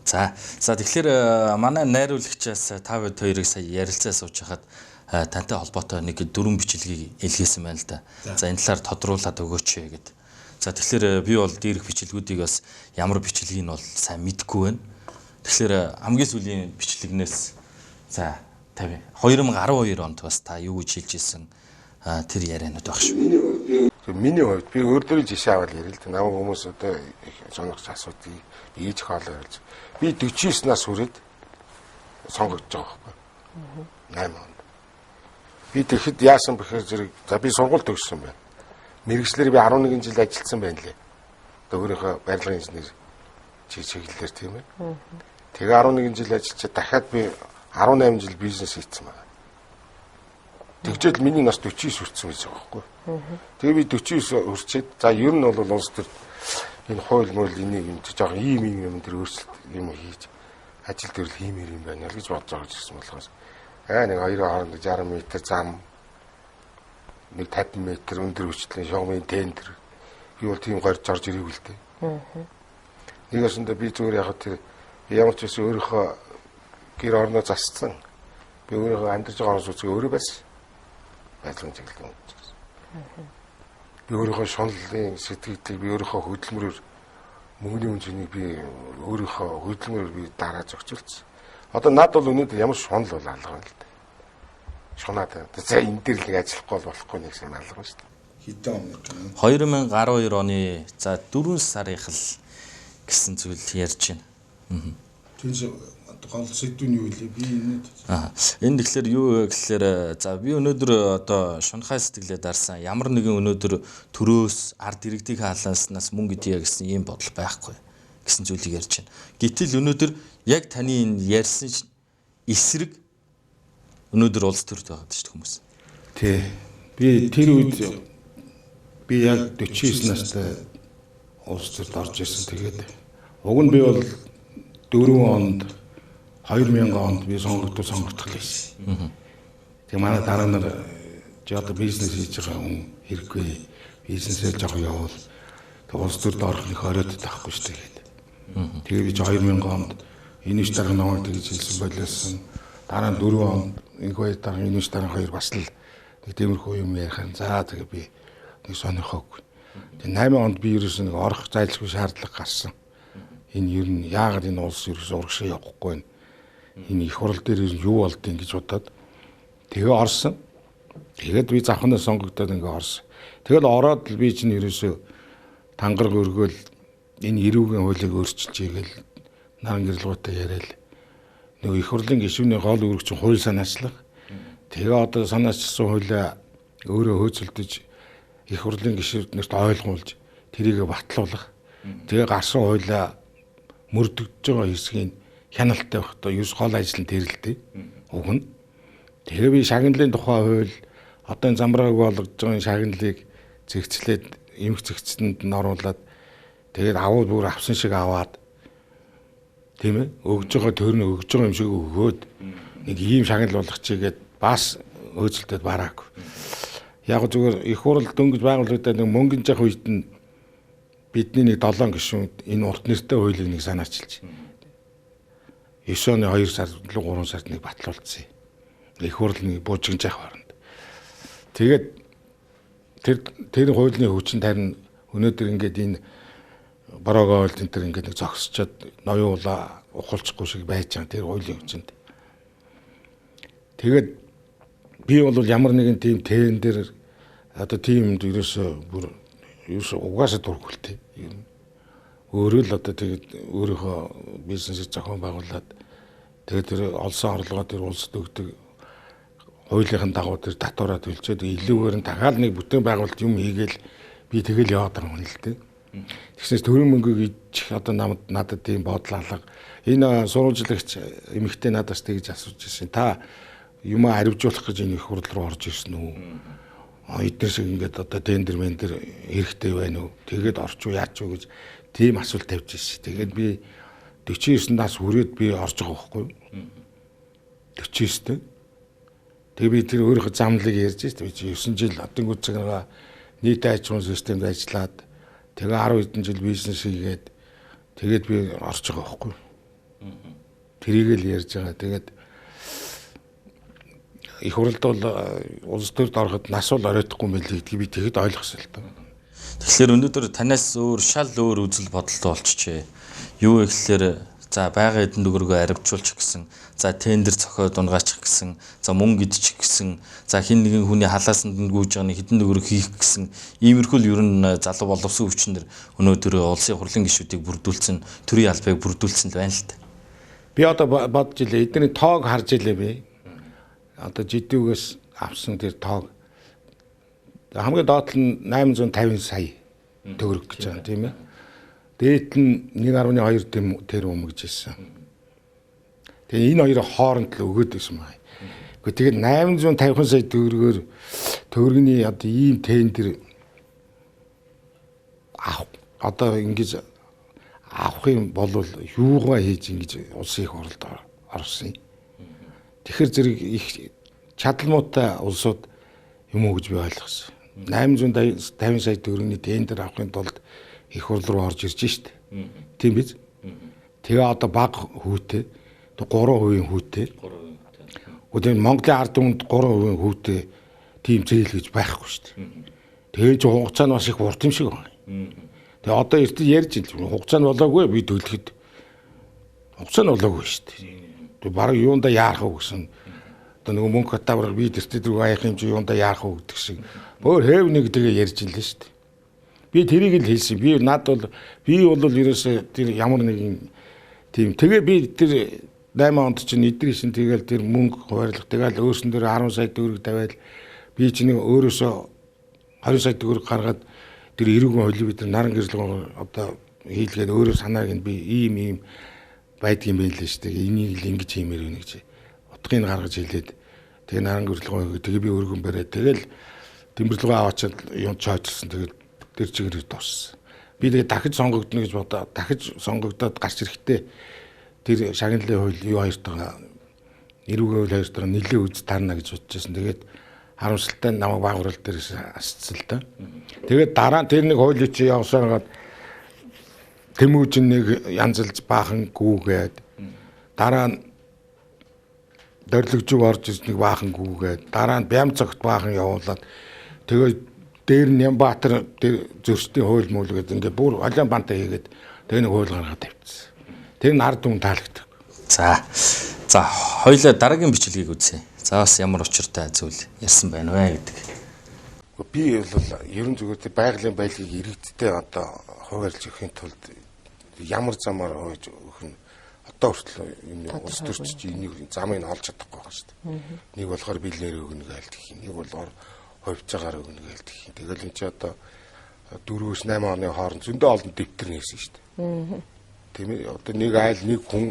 За тэгэхээр манай найруулагчаас та хоёрыг сая ярилцаа сууж хахад тантай холбоотой нэг 4 бичлэгийг илгээсэн байна л да. За энэ талаар тодруулаад өгөөч гэд. За тэгэхээр би бол дээрх бичлэгүүдийг бас ямар бичлэгийг нь бол сайн мэдэхгүй байна. Тэгэхээр хамгийн сүүлийн бичлэгнээс за 2012 онд бас та юу гэж хэлж ирсэн тэр яриануд байх шүү. Миний хувьд би өөрөөр жишээ аваад ярил л да. Намайг хүмүүс одоо сонгогч асуудгийг ээж хоолой ярьж. Би 49 нас хүрээд сонгогдож байгаа байхгүй. 8 онд. Би тэгэхэд яасан бэхээр зэрэг за би сургууль төгссөн байна. Мэргэжлэр би 11 жил ажилласан байна лээ. Өөрийнхөө барилгын инженер чиглэлээр тийм ээ. Тэгээ 11 жил ажиллаж дахиад би 18 жил бизнес хийсэн байна. Тэгжэл миний нас 49 хүрсэн байж байгаа байхгүй. Тэгээ би 49 хүрчээд за ер нь бол улс төр энэ хууль мөрөл энийг юм жоохон ийм юм тэр өөрчлөлт юм хийж ажил төрөл хиймээр юм байна л гэж бодож байгаа гэсэн болохоос нэг хоёрын хооронд 60 м зам нэг 50 м өндөр хүчтэй шугамын тендер би бол тийм гарч орж ирэх үл дээ. Нэгэсэндээ би зүгээр яг тэр ямар ч байсан өөрийнхөө гэр орноо засцсан. Би өөрийнхөө амьдарч байгаа орос үзгээ өөрөө байсан. Байдлын чиглэл юм. Би өөрийнхөө шунлын сэтгэлийг би өөрийнхөө хөдөлмөрөөр мөнгөний үнцнийг би өөрийнхөө хөдөлмөрөөр би дараа зохицуулсан. Одоо над бол өнөөдөр ямар шунал бол алга байна л да. Шунаад за энэ дээр л ажиллахгүй болохгүй нэг юм алга байна шүү дээ. Хэдэн он 2012 оны за 4 сарынх л гэсэн зүйл ярьж байна. Тэгж гол сэдвүүний юу вэ? Би энэ тэгэхээр юу гэхээр за би өнөөдөр одоо шунхай сэтгэлээ дарсан ямар нэгэн өнөөдөр төрөөс ард иргэдийн хаалааснаас мөнгө идья гэсэн ийм бодол байхгүй гэсэн зүйлийг ярьж байна. Гэтэл өнөөдөр яг таны энэ ярьсан эсрэг өнөөдөр улс төрд байгаа шүү дээ хүмүүс. Тий. Би тэр үед би яг 49 настай улс төрд орж ирсэн. Тэгээд уг нь би бол 4 онд 2000 онд би сонгогдох байсан. Тэгээ манай дараа нар чи одоо бизнес хийж байгаа хүн хэрэггүй бизнесээр жоо явуул. Тэгээ улс төрд орохны хориод таахгүй шүү дээ. Тэгээ би 2000 онд иниш дарга намайг тэгж хэлсэн болоосон. Дараа нь 4 онд инхүү дарга иниш дарга хоёр бас л нэг тиймэрхүү юм ярихаар за тэгээ би нэг сонирхоогүй. Тэгээ 8 онд би ерөөсөө нэг орох зайлшгүй шаардлага гарсан. Энэ ер нь яагаад энэ улс ерөөсөө урагшаа явахгүй вэ? Энэ их хурал дээр юу болдгийг гэж бодоод тэгээ орсон. Тэгээд би завханаас сонгогдоод ингээ орсон. Тэгэл ороод л би чинь ерөөсөө тангар өргөөл энэ эрүүгийн хуулийг өөрчилж игээл наран гэрэлгуутай яриад нөгөө их хурлын гишүүний гол үүрэг чинь хууль санаачлах. Тэгээ одоо санаачсан хуулиа өөрөө хөөцөлдөж их хурлын гишүүднэрт ойлгуулж тэрийг батлуулах. Тэгээ гарсан хуулиа мөрдөгдөж байгаа хэсгийг хяналттай багтаа ерөөс гол ажил нь тэр л дээ. Уг нь. Тэгээ би шагналын тухай хууль одоо энэ замбрааг болгож байгаа шагналыг зэгцлээд эмх зэгцэнд нь оруулаад тэгээд авууд бүр авсан шиг аваад тийм ээ өгж байгаа төрнө өгж байгаа юм шиг өгөөд нэг ийм шагнал болгох чигээд бас өөцөлдөд бараагүй. Яг зүгээр их хурал дөнгөж байгуулагдаад нэг мөнгөн жах үед нь бидний нэг 7 гишүүн энэ урт нэртэй хуулийг нэг санаачилж 9 оны 2 сар 3 сард нэг батлуулсан. Их хурал нэг буужигч жах хооронд. Тэгээд тэр хуулийн хүчин тарин өнөөдөр ингээд энэ борогоо ойл энэ төр ингээд нэг зогсчод ноёула ухалцахгүй шиг байж байгаа тэр хуулийн хүчинд. Тэгээд би бол ямар нэгэн тийм тэн дээр одоо тиймд ерөөсөө угаасаа дургуултыг ер нь өөрөө л одоо тэгээд өөрийнхөө бизнесийг зохион байгуулад тэгээд тэр олсон орлогоо тэр улсад өгдөг хуулийнхын дагуу тэр татвараа төлчөөд илүүгээр нь дахиад нэг бүтээн байгуулалт юм хийгээл би тэгэл яваад байгаа юм л дээ. Тэгснээс төрийн мөнгөийг ич одоо надад тийм бодол алга. Энэ сурвалжлагч эмэгтэй надаас тэгж асууж ирсэн. Та юм аривжуулах гэж энэ их хурл руу орж ирсэн үү? Эдгээр шиг ингээд одоо тендер мендер хэрэгтэй байна уу? Тэгээд орчуу яач уу гэж тийм асуулт тавьж ирсэн. Тэгээд би 49 нас хүрээд би орж байгаа байхгүй юу? 49-тэй. Тэгээ би тэр өөрийнхөө замлыг ярьж байсан. Би 9 жил одонгууд цагаараа нийт аж ахуйн системд ажиллаад тэгээ 10 хэдэн жил бизнес хийгээд тэгээд би орж байгаа байхгүй юу? Тэрийг л ярьж байгаа. Тэгээд их хуралд бол улс төрд ороход нас бол оройтхгүй юм билий гэдгийг би тэгэд ойлгосон л доо. Тэгэхээр өнөөдөр танаас өөр шал өөр үзэл бодолтой болчихжээ. Юу гэхээр за байгаль эдэн төгрөгөө аривжуулчих гэсэн, за тендер цохиод унгаачих гэсэн, за мөнгө идчих гэсэн, за хин нэгэн хүний халаасанд нь гүйж байгаа хэдэн төгрөг хийх гэсэн иймэрхүү л ер нь залуу боловсон хүчнэр өнөөдөр улсын хурлын гишүүдийг бүрдүүлсэн, төрийн албыг бүрдүүлсэн л байна л та. Би одоо бодож илээ эдний тоог харж илээ би. Одоо жидүүгээс авсан тэр тоог хамгийн доод нь 850 сая төгрөг гэж байна тийм ээ. Дээд нь 1.2 тэрбум гэж хэлсэн. Тэгээ энэ хоёрын хооронд л өгөөд байсан байна. Гэхдээ тэгээд 850 сая төгрөгөөр төгрөгийн одоо ийм тендер одоо ингэж авах юм бол юугаа хийж ингэж улсын их хурлд орсон. Тэгэхээр зэрэг их чадалмуутай улсууд юм уу гэж би ойлгосон. 850 сая төгрөгийн тендер авахын тулд их хурл руу орж ирж штэ. Тийм биз? Тэгээ одоо баг хүүтэй 3% хүүтэй. Гэхдээ Монголын ард түмэнд 3% хүүтэй тийм зээл гэж байхгүй штэ. Тэгээ ч хугацаа нь бас их урт юм шиг байна. Тэгээ одоо эрт ярьж ил хугацаа нь болоогүй би төлөхөд хугацаа нь болоогүй штэ. Тэгээ баг юунда яарах уу гэсэн. Одоо нөгөө мөнгө хатавар би тэртээ рүү аяах юм чи юунда яарах уу гэдэг шиг. Өөр хэв нэг тэгээ ярьж илээ штэ. Би тэрийг л хэлсэн. Би бол ерөөсөө тэр ямар нэгэн тийм тэгээ би тэр 8 онд чинь эдгээр шин тэгэл тэр мөнгө хуваарлах тэгэл өөрсөн дээр 10 сая төгрөг тавиал би чинь өөрөөсөө 20 сая төгрөг гаргаад тэр эрүүгийн хуулийг би тэр наран гэрэл одоо хийлгээд өөрөө санааг нь би ийм байдгийн байлээ шүү дээ. Энийг л ингэж хиймээр байна гэж утгыг гаргаж хэлээд тэгээ наран гэрэл тэгээ би өргөн бариад тэгэл тэмдэглэгээ аваачаад юм чойчилсан тэгэл тэр чигээр дууссан. Би тэгээ дахиж сонгогдно гэж бодоо дахиж сонгогдоод гарч ирэхдээ тэр шагналын хууль юу хоёртойгоо эрүүгийн хууль хоёртойгоо нэлээд үз таарна гэж бодчихсон. Тэгээд харамсалтай намайг байгуурал дээрээс асцсан л да. Тэгээд дараа тэр нэг хуулийн чи явсараад тэмүүжин нэг янзлж баахан гүүгээд дараа нь дөрлөгжөг орж ирж нэг баахан гүүгээд дараа нь бям цогт баахан явуулаад тэгээд дээр Нямбаатар зөрчлийн хууль мөл гэдэг ингээд бүр олон бантаа хийгээд тэгээ нэг хууль гаргаад тавьчихсан. Тэр нь ард түмэн таалагдав. За хоёлаа дараагийн бичлэгийг үзье. За бас ямар учиртай зүйл ярьсан байна вэ гэдэг. Би бол ерөн зүгээр байгалийн баялагийг иргэдтэй одоо хуваарлж өгөхийн тулд ямар замаар хойж өгөх нь одоо хүртэл энэ улс төрчид энийг замыг олж чадахгүй байгаа шүү дээ. Нэг болохоор билээр өгнө гэлдэг юм. Нэг болохоор хувьцаагаар өгнө гэлдэг юм. Тэгэл энэ чи одоо 4-8 оны хооронд зөндөө олон дэвтэр нээсэн шүү дээ. Тийм ээ. Одоо нэг айл нэг хүн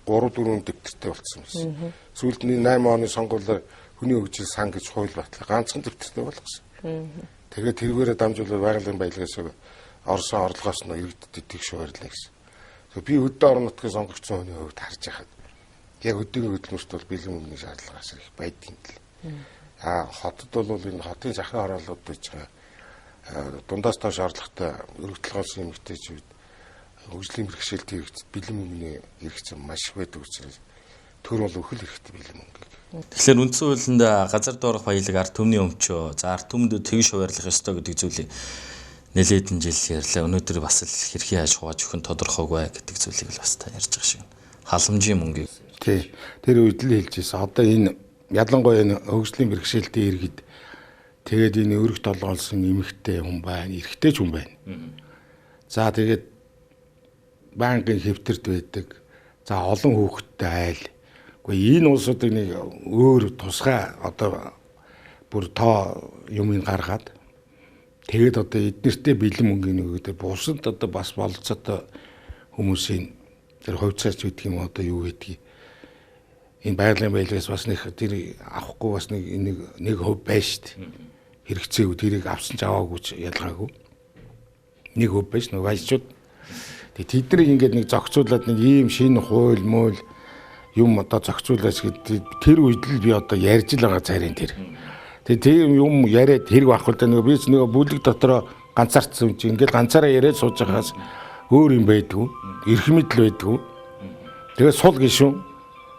3-4 дэвтэртэй болсон байсан. Сүүлд нь 8 оны сонгуулиар хүний хөгжил сан гэж хууль батлаа. Ганцхан дэвтэртэй болгосон. Тэгээд тэргээрээ дамжуулаад байгалийн баялагаас Оросын орлогоос нь иргэдэд тэгш хуваарлаа гэсэн. Би өдөө орон нутгийн сонгогдсон хүний хувьд харж байхад яг өдөөгийн хөдөлмөрт бол бэлэн мөнгөний шаардлагаас их байдгийн л. Хотод бол энэ хотын захын хорооллууд гэж байгаа дундаас доош орлоготой өргөдөлгөөлсөн эмэгтэйчүүд хөгжлийн бэрхшээлт хэрэгцээ бэлэн мөнгөний хэрэгцээ маш их байдаг учраас төр бол өхөл хэрэгтэй бэлэн мөнгө. Тэгэхээр үндсэн хуулинд газар доорх баялаг ард түмний өмчөө, за ард түмэнд тэгш хуваарлах ёстой гэдэг зүйлийг нэлээдэн жил ярьлаа. Өнөөдөр бас л хэрхий яаж хувааж өгөх нь тодорхойгүй гэдэг зүйлийг л бас та ярьж байгаа шиг. Халамжийн мөнгийг. Тий. Тэр үед л хэлжсэн. Одоо энэ ялангуяа энэ хөгжлийн бэрхшээлтэй иргэд тэгээд энэ өргөт толгоолсон эмэгтэй хүн байна, эрэгтэй ч хүн байна. За тэгээд банкын хэвтэрд байдаг. За олон хүүхэдтэй айл. Гэхдээ энэ улсуудыг нэг өөр тусгай одоо бүр тоо юмыг гаргаад тэгээд одоо эднэртэй бэлэн мөнгөний өгөөд бусад одоо бас болцоотой хүмүүсийн тэр хувьцаач гэдэг юм одоо юу гэдгийг энэ байгалийн баялагаас бас нэг тэр авахгүй бас нэг хөв байж штт хэрэгцээгүй тэрийг авсан ч аваагүй ч ялгаагүй нэг хөв байж нэг баячууд тэгээд тэднийг ингээд нэг зохицуулаад нэг ийм шинэ хууль мөл юм одоо зохицуулаач гэдэг тэр үед л би одоо ярьж л байгаа царийн тэр. Тэгээд тийм юм яриад хэрэг авах л да нэг би нэг бүлэг дотроо ганцаарцсан юм чи ингээд ганцаараа яриад сууж байгаас өөр юм байдгүй, эрх мэдэл байдгүй. Тэгээд сул гишүүн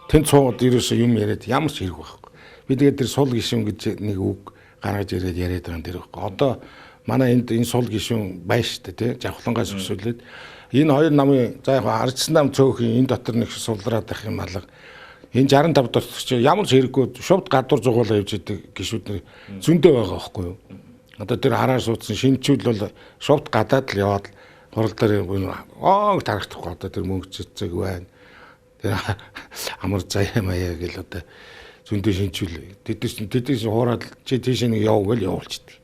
тэнд цууд ерөөсөө юм яриад ямар ч хэрэг байхгүй. Би тэгээд тэр сул гишүүн гэж нэг үг гаргаж яриад байгаа юм тэр байхгүй. Одоо манай энэ сул гишүүн байна шүү дээ тий. Жавхлангаас өсвөлээд энэ хоёр намын за яг ардсан нам цөөхөн энэ дотор нэг сулраад байх юм алга. Энэ 65 дотор чи ямар ч хэрэггүй шувд гадуур зугуулаа явж идэг гişүүднэр зөндөө байгаа байхгүй юу. Одоо тэр хараар суудсан шинчүүл бол шувд гадаад л яваад хурал дээр тарагдахгүй одоо тэр мөнгөцөцөг байна. Тэр амар заяа маяа гэл одоо зөндөө шинчүүл тэдээс хуураад чи тийш нэг яв гэл явуулчихдаг.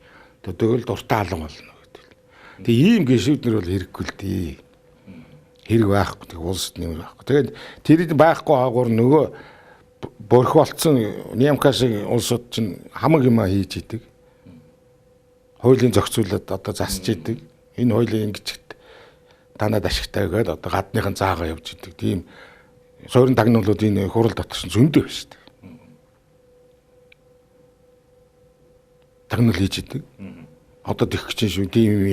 Тэгэл дуртай алан болно гэдэг. Тэг ийм гişүүднэр бол хэрэггүй л дээ. Хэрэг байхгүй тэг улсад нэмэр байхгүй. Тэгээд тэр байхгүй хаагуур нөгөө борх болцсон Нямкашиг улсууд чинь хамаг юма хийж идэг. Хуулийн зохицуулаад одоо засч идэг. Энэ хуулийн ингэчт танад ашигтай гэдэг одоо гадныхан заагаа явж идэг. Тийм суурин тагнуулууд энэ хурал дотор чинь зөндөө байна шүү дээ. Тагнуул хийж идэг. Одоо тэгэх чинь шүү тийм юм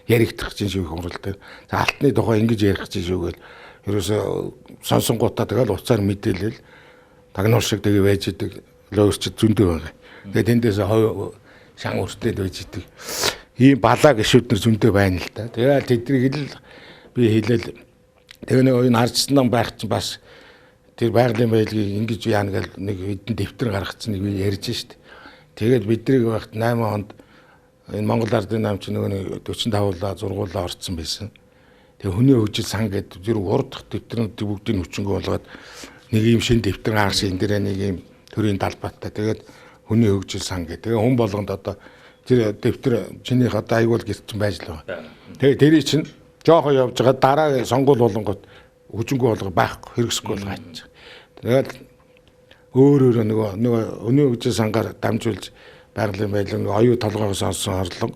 яригдах чинь шүү хурал дээр. За алтны тухай ингэж ярих чинь шүү гэл ерөөсө сонсонгуудаа тэгэл уцаар мэдээлэл тагнуул шиг тэгээ байж идэг лөөрч зөндөө байгаа. Тэгээд тэндээс шан өртөд байж идэг. Ийм балаа гişүүднэр зөндөө байна л да. Тэгээд тэднийг л би хэлээл тэгээ нэг энэ арчсан байх чинь бас тэр байгалийн баялагийг ингэж яана гэл нэг хэдэн дэвтэр гаргацсан нэг ярьж штт. Тэгээд биднийг багт 8 хонд энэ Монгол Ардын намч нөгөө 45 зургуулаа орцсон байсан. Тэгээ хүний хөгжил сан гэдэг зүр урд дахь дэвтрүүд бүгдийг хүчингөө болгоод нэг юм шин дэвтэр гаргасан энэ дээр нэг юм төрийн талбайтай. Тэгээд хүний хөгжил сан гэдэг. Тэгээ хүн болгонд одоо тэр дэвтэр чинийх одоо айгуул гэрч байж л байгаа. Тэгээ тэрий чинь жоохоо явж байгаа дараа сонгуул болонгот хүчингөө болго байхгүй хэрэгсэхгүй болгаач. Тэгээд өөр нөгөө хүний хөгжил сангаар дамжуулж байгалийн баялаг оюу толгоогоос олсон орлого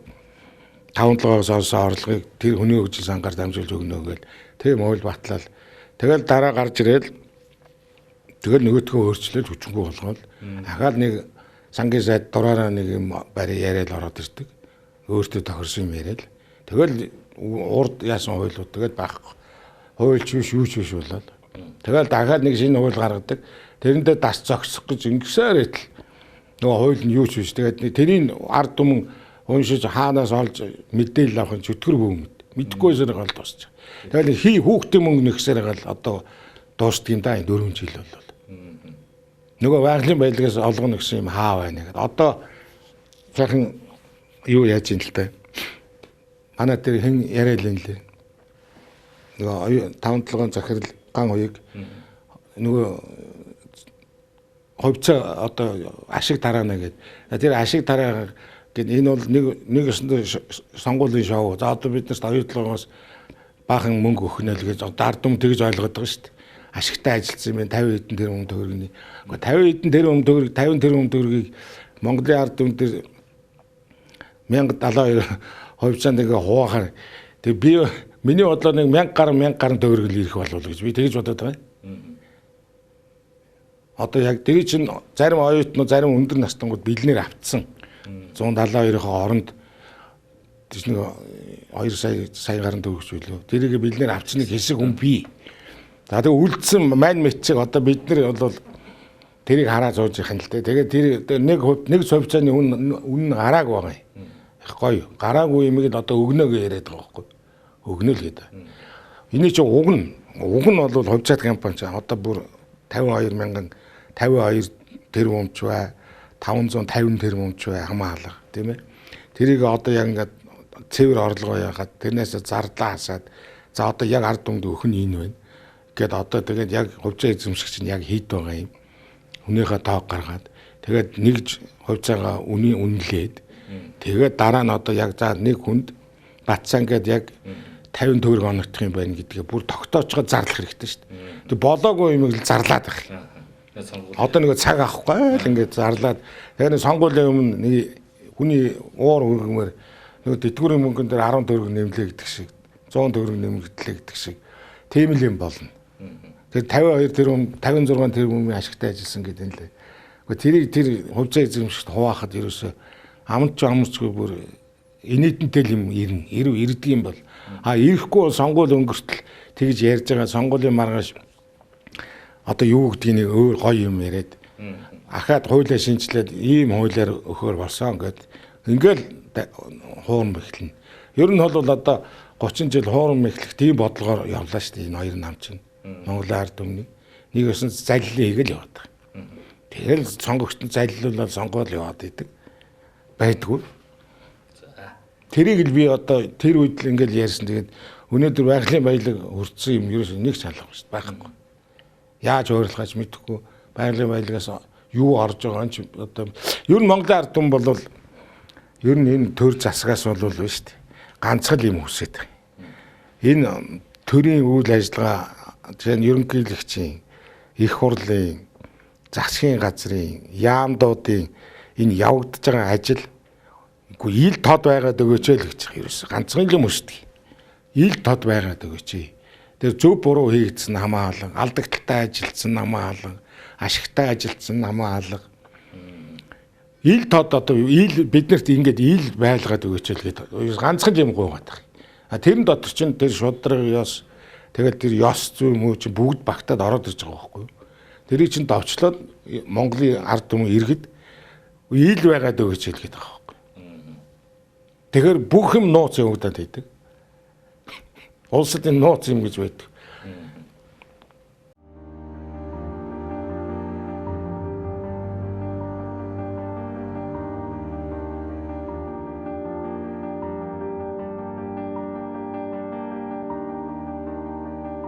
5-7-оос олсон орлогыг тэр хүний хөгжил сангаар дамжуулж өгнө гэл тийм хууль батлал Тэгэл дараа гарч ирэл тэгэл нөгөөдгөө өөрчлөл хүчингү болгоод ахаал нэг сангийн сайд дураараа нэг юм барь яриад ороод ирдэг. Өөртөө тохирсон юм яриад. Тэгэл урд яасан хуйлууд тэгэл байхгүй. Хуйлч биш юу ч биш болоод. Тэгэл дахиад нэг шинэ хууль гаргадаг. Тэрэндээ дас зогсох гэж ингэсээр итэл нөгөө хууль нь юу ч биш. Тэгээд тэрийн ард түмэн уншиж хаанаас олж мэдээлэл авах нь чөтгөр бөөмөд. Мэдхгүй зэрэг гол дуусчих. Тэгэл хүүхдийн мөнгө нэгсээр гал одоо дуустдаг юм да 4 жил болол. Нөгөө байгалийн баялагаас олгоно гэсэн юм хаа байна гэдэг. Одоо сайхан юу яаж юм л та. Манай тэр хэн яриа л юм лээ. Нөгөө 5-7 захирал ган уяг нөгөө ховцоо одоо ашиг тараана гэдэг. Тэр ашиг тараа гэдэг энэ бол нэг өсөндөө сонгуулийн шоу. За одоо бид нарт оюутлогоос баахан мөнгө өгнө л гэж одоо ард түмэн тэгж ойлгоод байгаа шүү дээ. Ашигтай ажилласан юм 50 хэдэн тэрбум төгрөгийн. 50 хэдэн тэрбум төгрөг 50 тэрбум төгрөгийг Монголын ард түмэн дээр 1072 ховцаанд ингээ хуваахаар тэг би миний бодлоор нэг 1000 гаруй төгрөг л ирэх болов гэж би тэгж бодоод байгаа. Одоо яг тэр чинь зарим оюутнууд зарим өндөр настангууд бэлнээр автсан. 172-ийн оронд тийч нэг 2 сая гаруй төгрөгч билүү. Тэрийг бэлнээр авчны хэсэг хүн бий. За тэгээ үлдсэн мань мэдчиг одоо бид нар бол тэрийг хараа зууж яхин л дээ. Тэгээд тэр нэг совцааны үнэн гараагүй байгаа юм. Их гоё. Гараагүй юмыг л одоо өгнө гэж яриад байгаа байхгүй. Өгнө л гэдэг. Эний чинь уг нь бол хувьцаат компани чинь одоо бүр 52 тэрбумч бай, 550 тэрбумч бай хамаалга тийм ээ. Тэрийг одоо яг ингээд цэвэр орлогоо яагаад тэрнээс зарлаа хасаад за одоо яг ард түмэнд өгөх нь энэ байна. Гэт одоо тэгээд яг хувьцаа эзэмшигч нь яг хийд байгаа юм. Хүнийхээ тоог гаргаад тэгээд нэгж хувьцаагаа үнэлээд тэгээд дараа нь одоо яг за нэг хүнд батцаа ингээд яг 50 төгрөг оногдох юм байна гэдгээ бүр тогтоочгоо зарлах хэрэгтэй шүү дээ. Тэг болоогүй юм л зарлаад байх. Одоо нэг цаг авахгүй л ингээд зарлаад тэгээд сонгуулийн өмнө нэг хүний уур үргэмээр нөгөө тэтгэврийн мөнгөн дээр 10 төгрөг нэмлээ гэдэг шиг 100 төгрөг нэмэгдлээ гэдэг шиг тийм л юм болно. Тэр 52 тэрбум 56 тэрбумын ашигтай ажилласан гэдэг юм лээ. Гэхдээ тэр хувьцаа эзэмшигт хуваахад ерөөсөө амтчгүй бүр инээдэнтэй юм ирдэг юм бол ирэхгүй сонгуул өнгөртөл тэгж ярьж байгаа сонгуулийн маргааш одоо юу гэдгийг өөр гоё юм яриад ахаад хуулиа шинжилээд ийм хуулиар өгөхөр болсон гэд ингээл хуурм эхэлнэ. Ер нь бол одоо 30 жил хуурм эхлэх тийм бодлогоор явлаа шүү дээ энэ хоёр нам чинь. Монголын ард түмний нэг өсөн залилын хийгээл яваад байгаа. Тэгэл сонгогчдод залилуулаад сонгуул яваад идэг байдгүй. Тэрийг л би одоо тэр үед л ингээл ярьсан. Тэгээд өнөөдөр байгалийн баялаг хүрсэн юм ерөөс нэг ч алахгүй шүү дээ байхгүй. Яаж өөрлөхөж мэдэхгүй байгалийн баялагаас юу орж байгаа юм чи одоо ер нь Монголын ард түмэн бол ер нь энэ төр засгаас бол биш шүү дээ. Ганцхан юм хүсэж байгаа. Энэ төрийн үйл ажиллагаа жишээ нь ерөнхийлөгчийн их хурлын засгийн газрын яамдуудын энэ явагдаж байгаа ажил үгүй ил тод байгаад өгөөч л гэж ерөөс ганцхан юм өшдөг. Ил тод байгаад өгөөч. Тэр зөв буруу хийгдсэн хамаалан, алдагдaltaй ажилтсан хамаалан, ашигтай ажилтсан хамаалан. Ил тод одоо ил биднэрт ингэж ил байлгаад өгөөч л гэдэг. Ганцхан юм гуйгаад байгаа. Тэрэн дотор чинь тэр шудраг ёс тэгэл тэр ёс зүй мөө чи бүгд багтаад ороод ирж байгаа байхгүй юу. Тэрийг чинь довчлоод Монголын ард түмэн иргэд ил байгаад өгөөч л гэдэг байгаа байхгүй. Тэгэхээр бүх юм нууц явагдаад байдаг. Улсад энэ нууц юм гэж байдаг.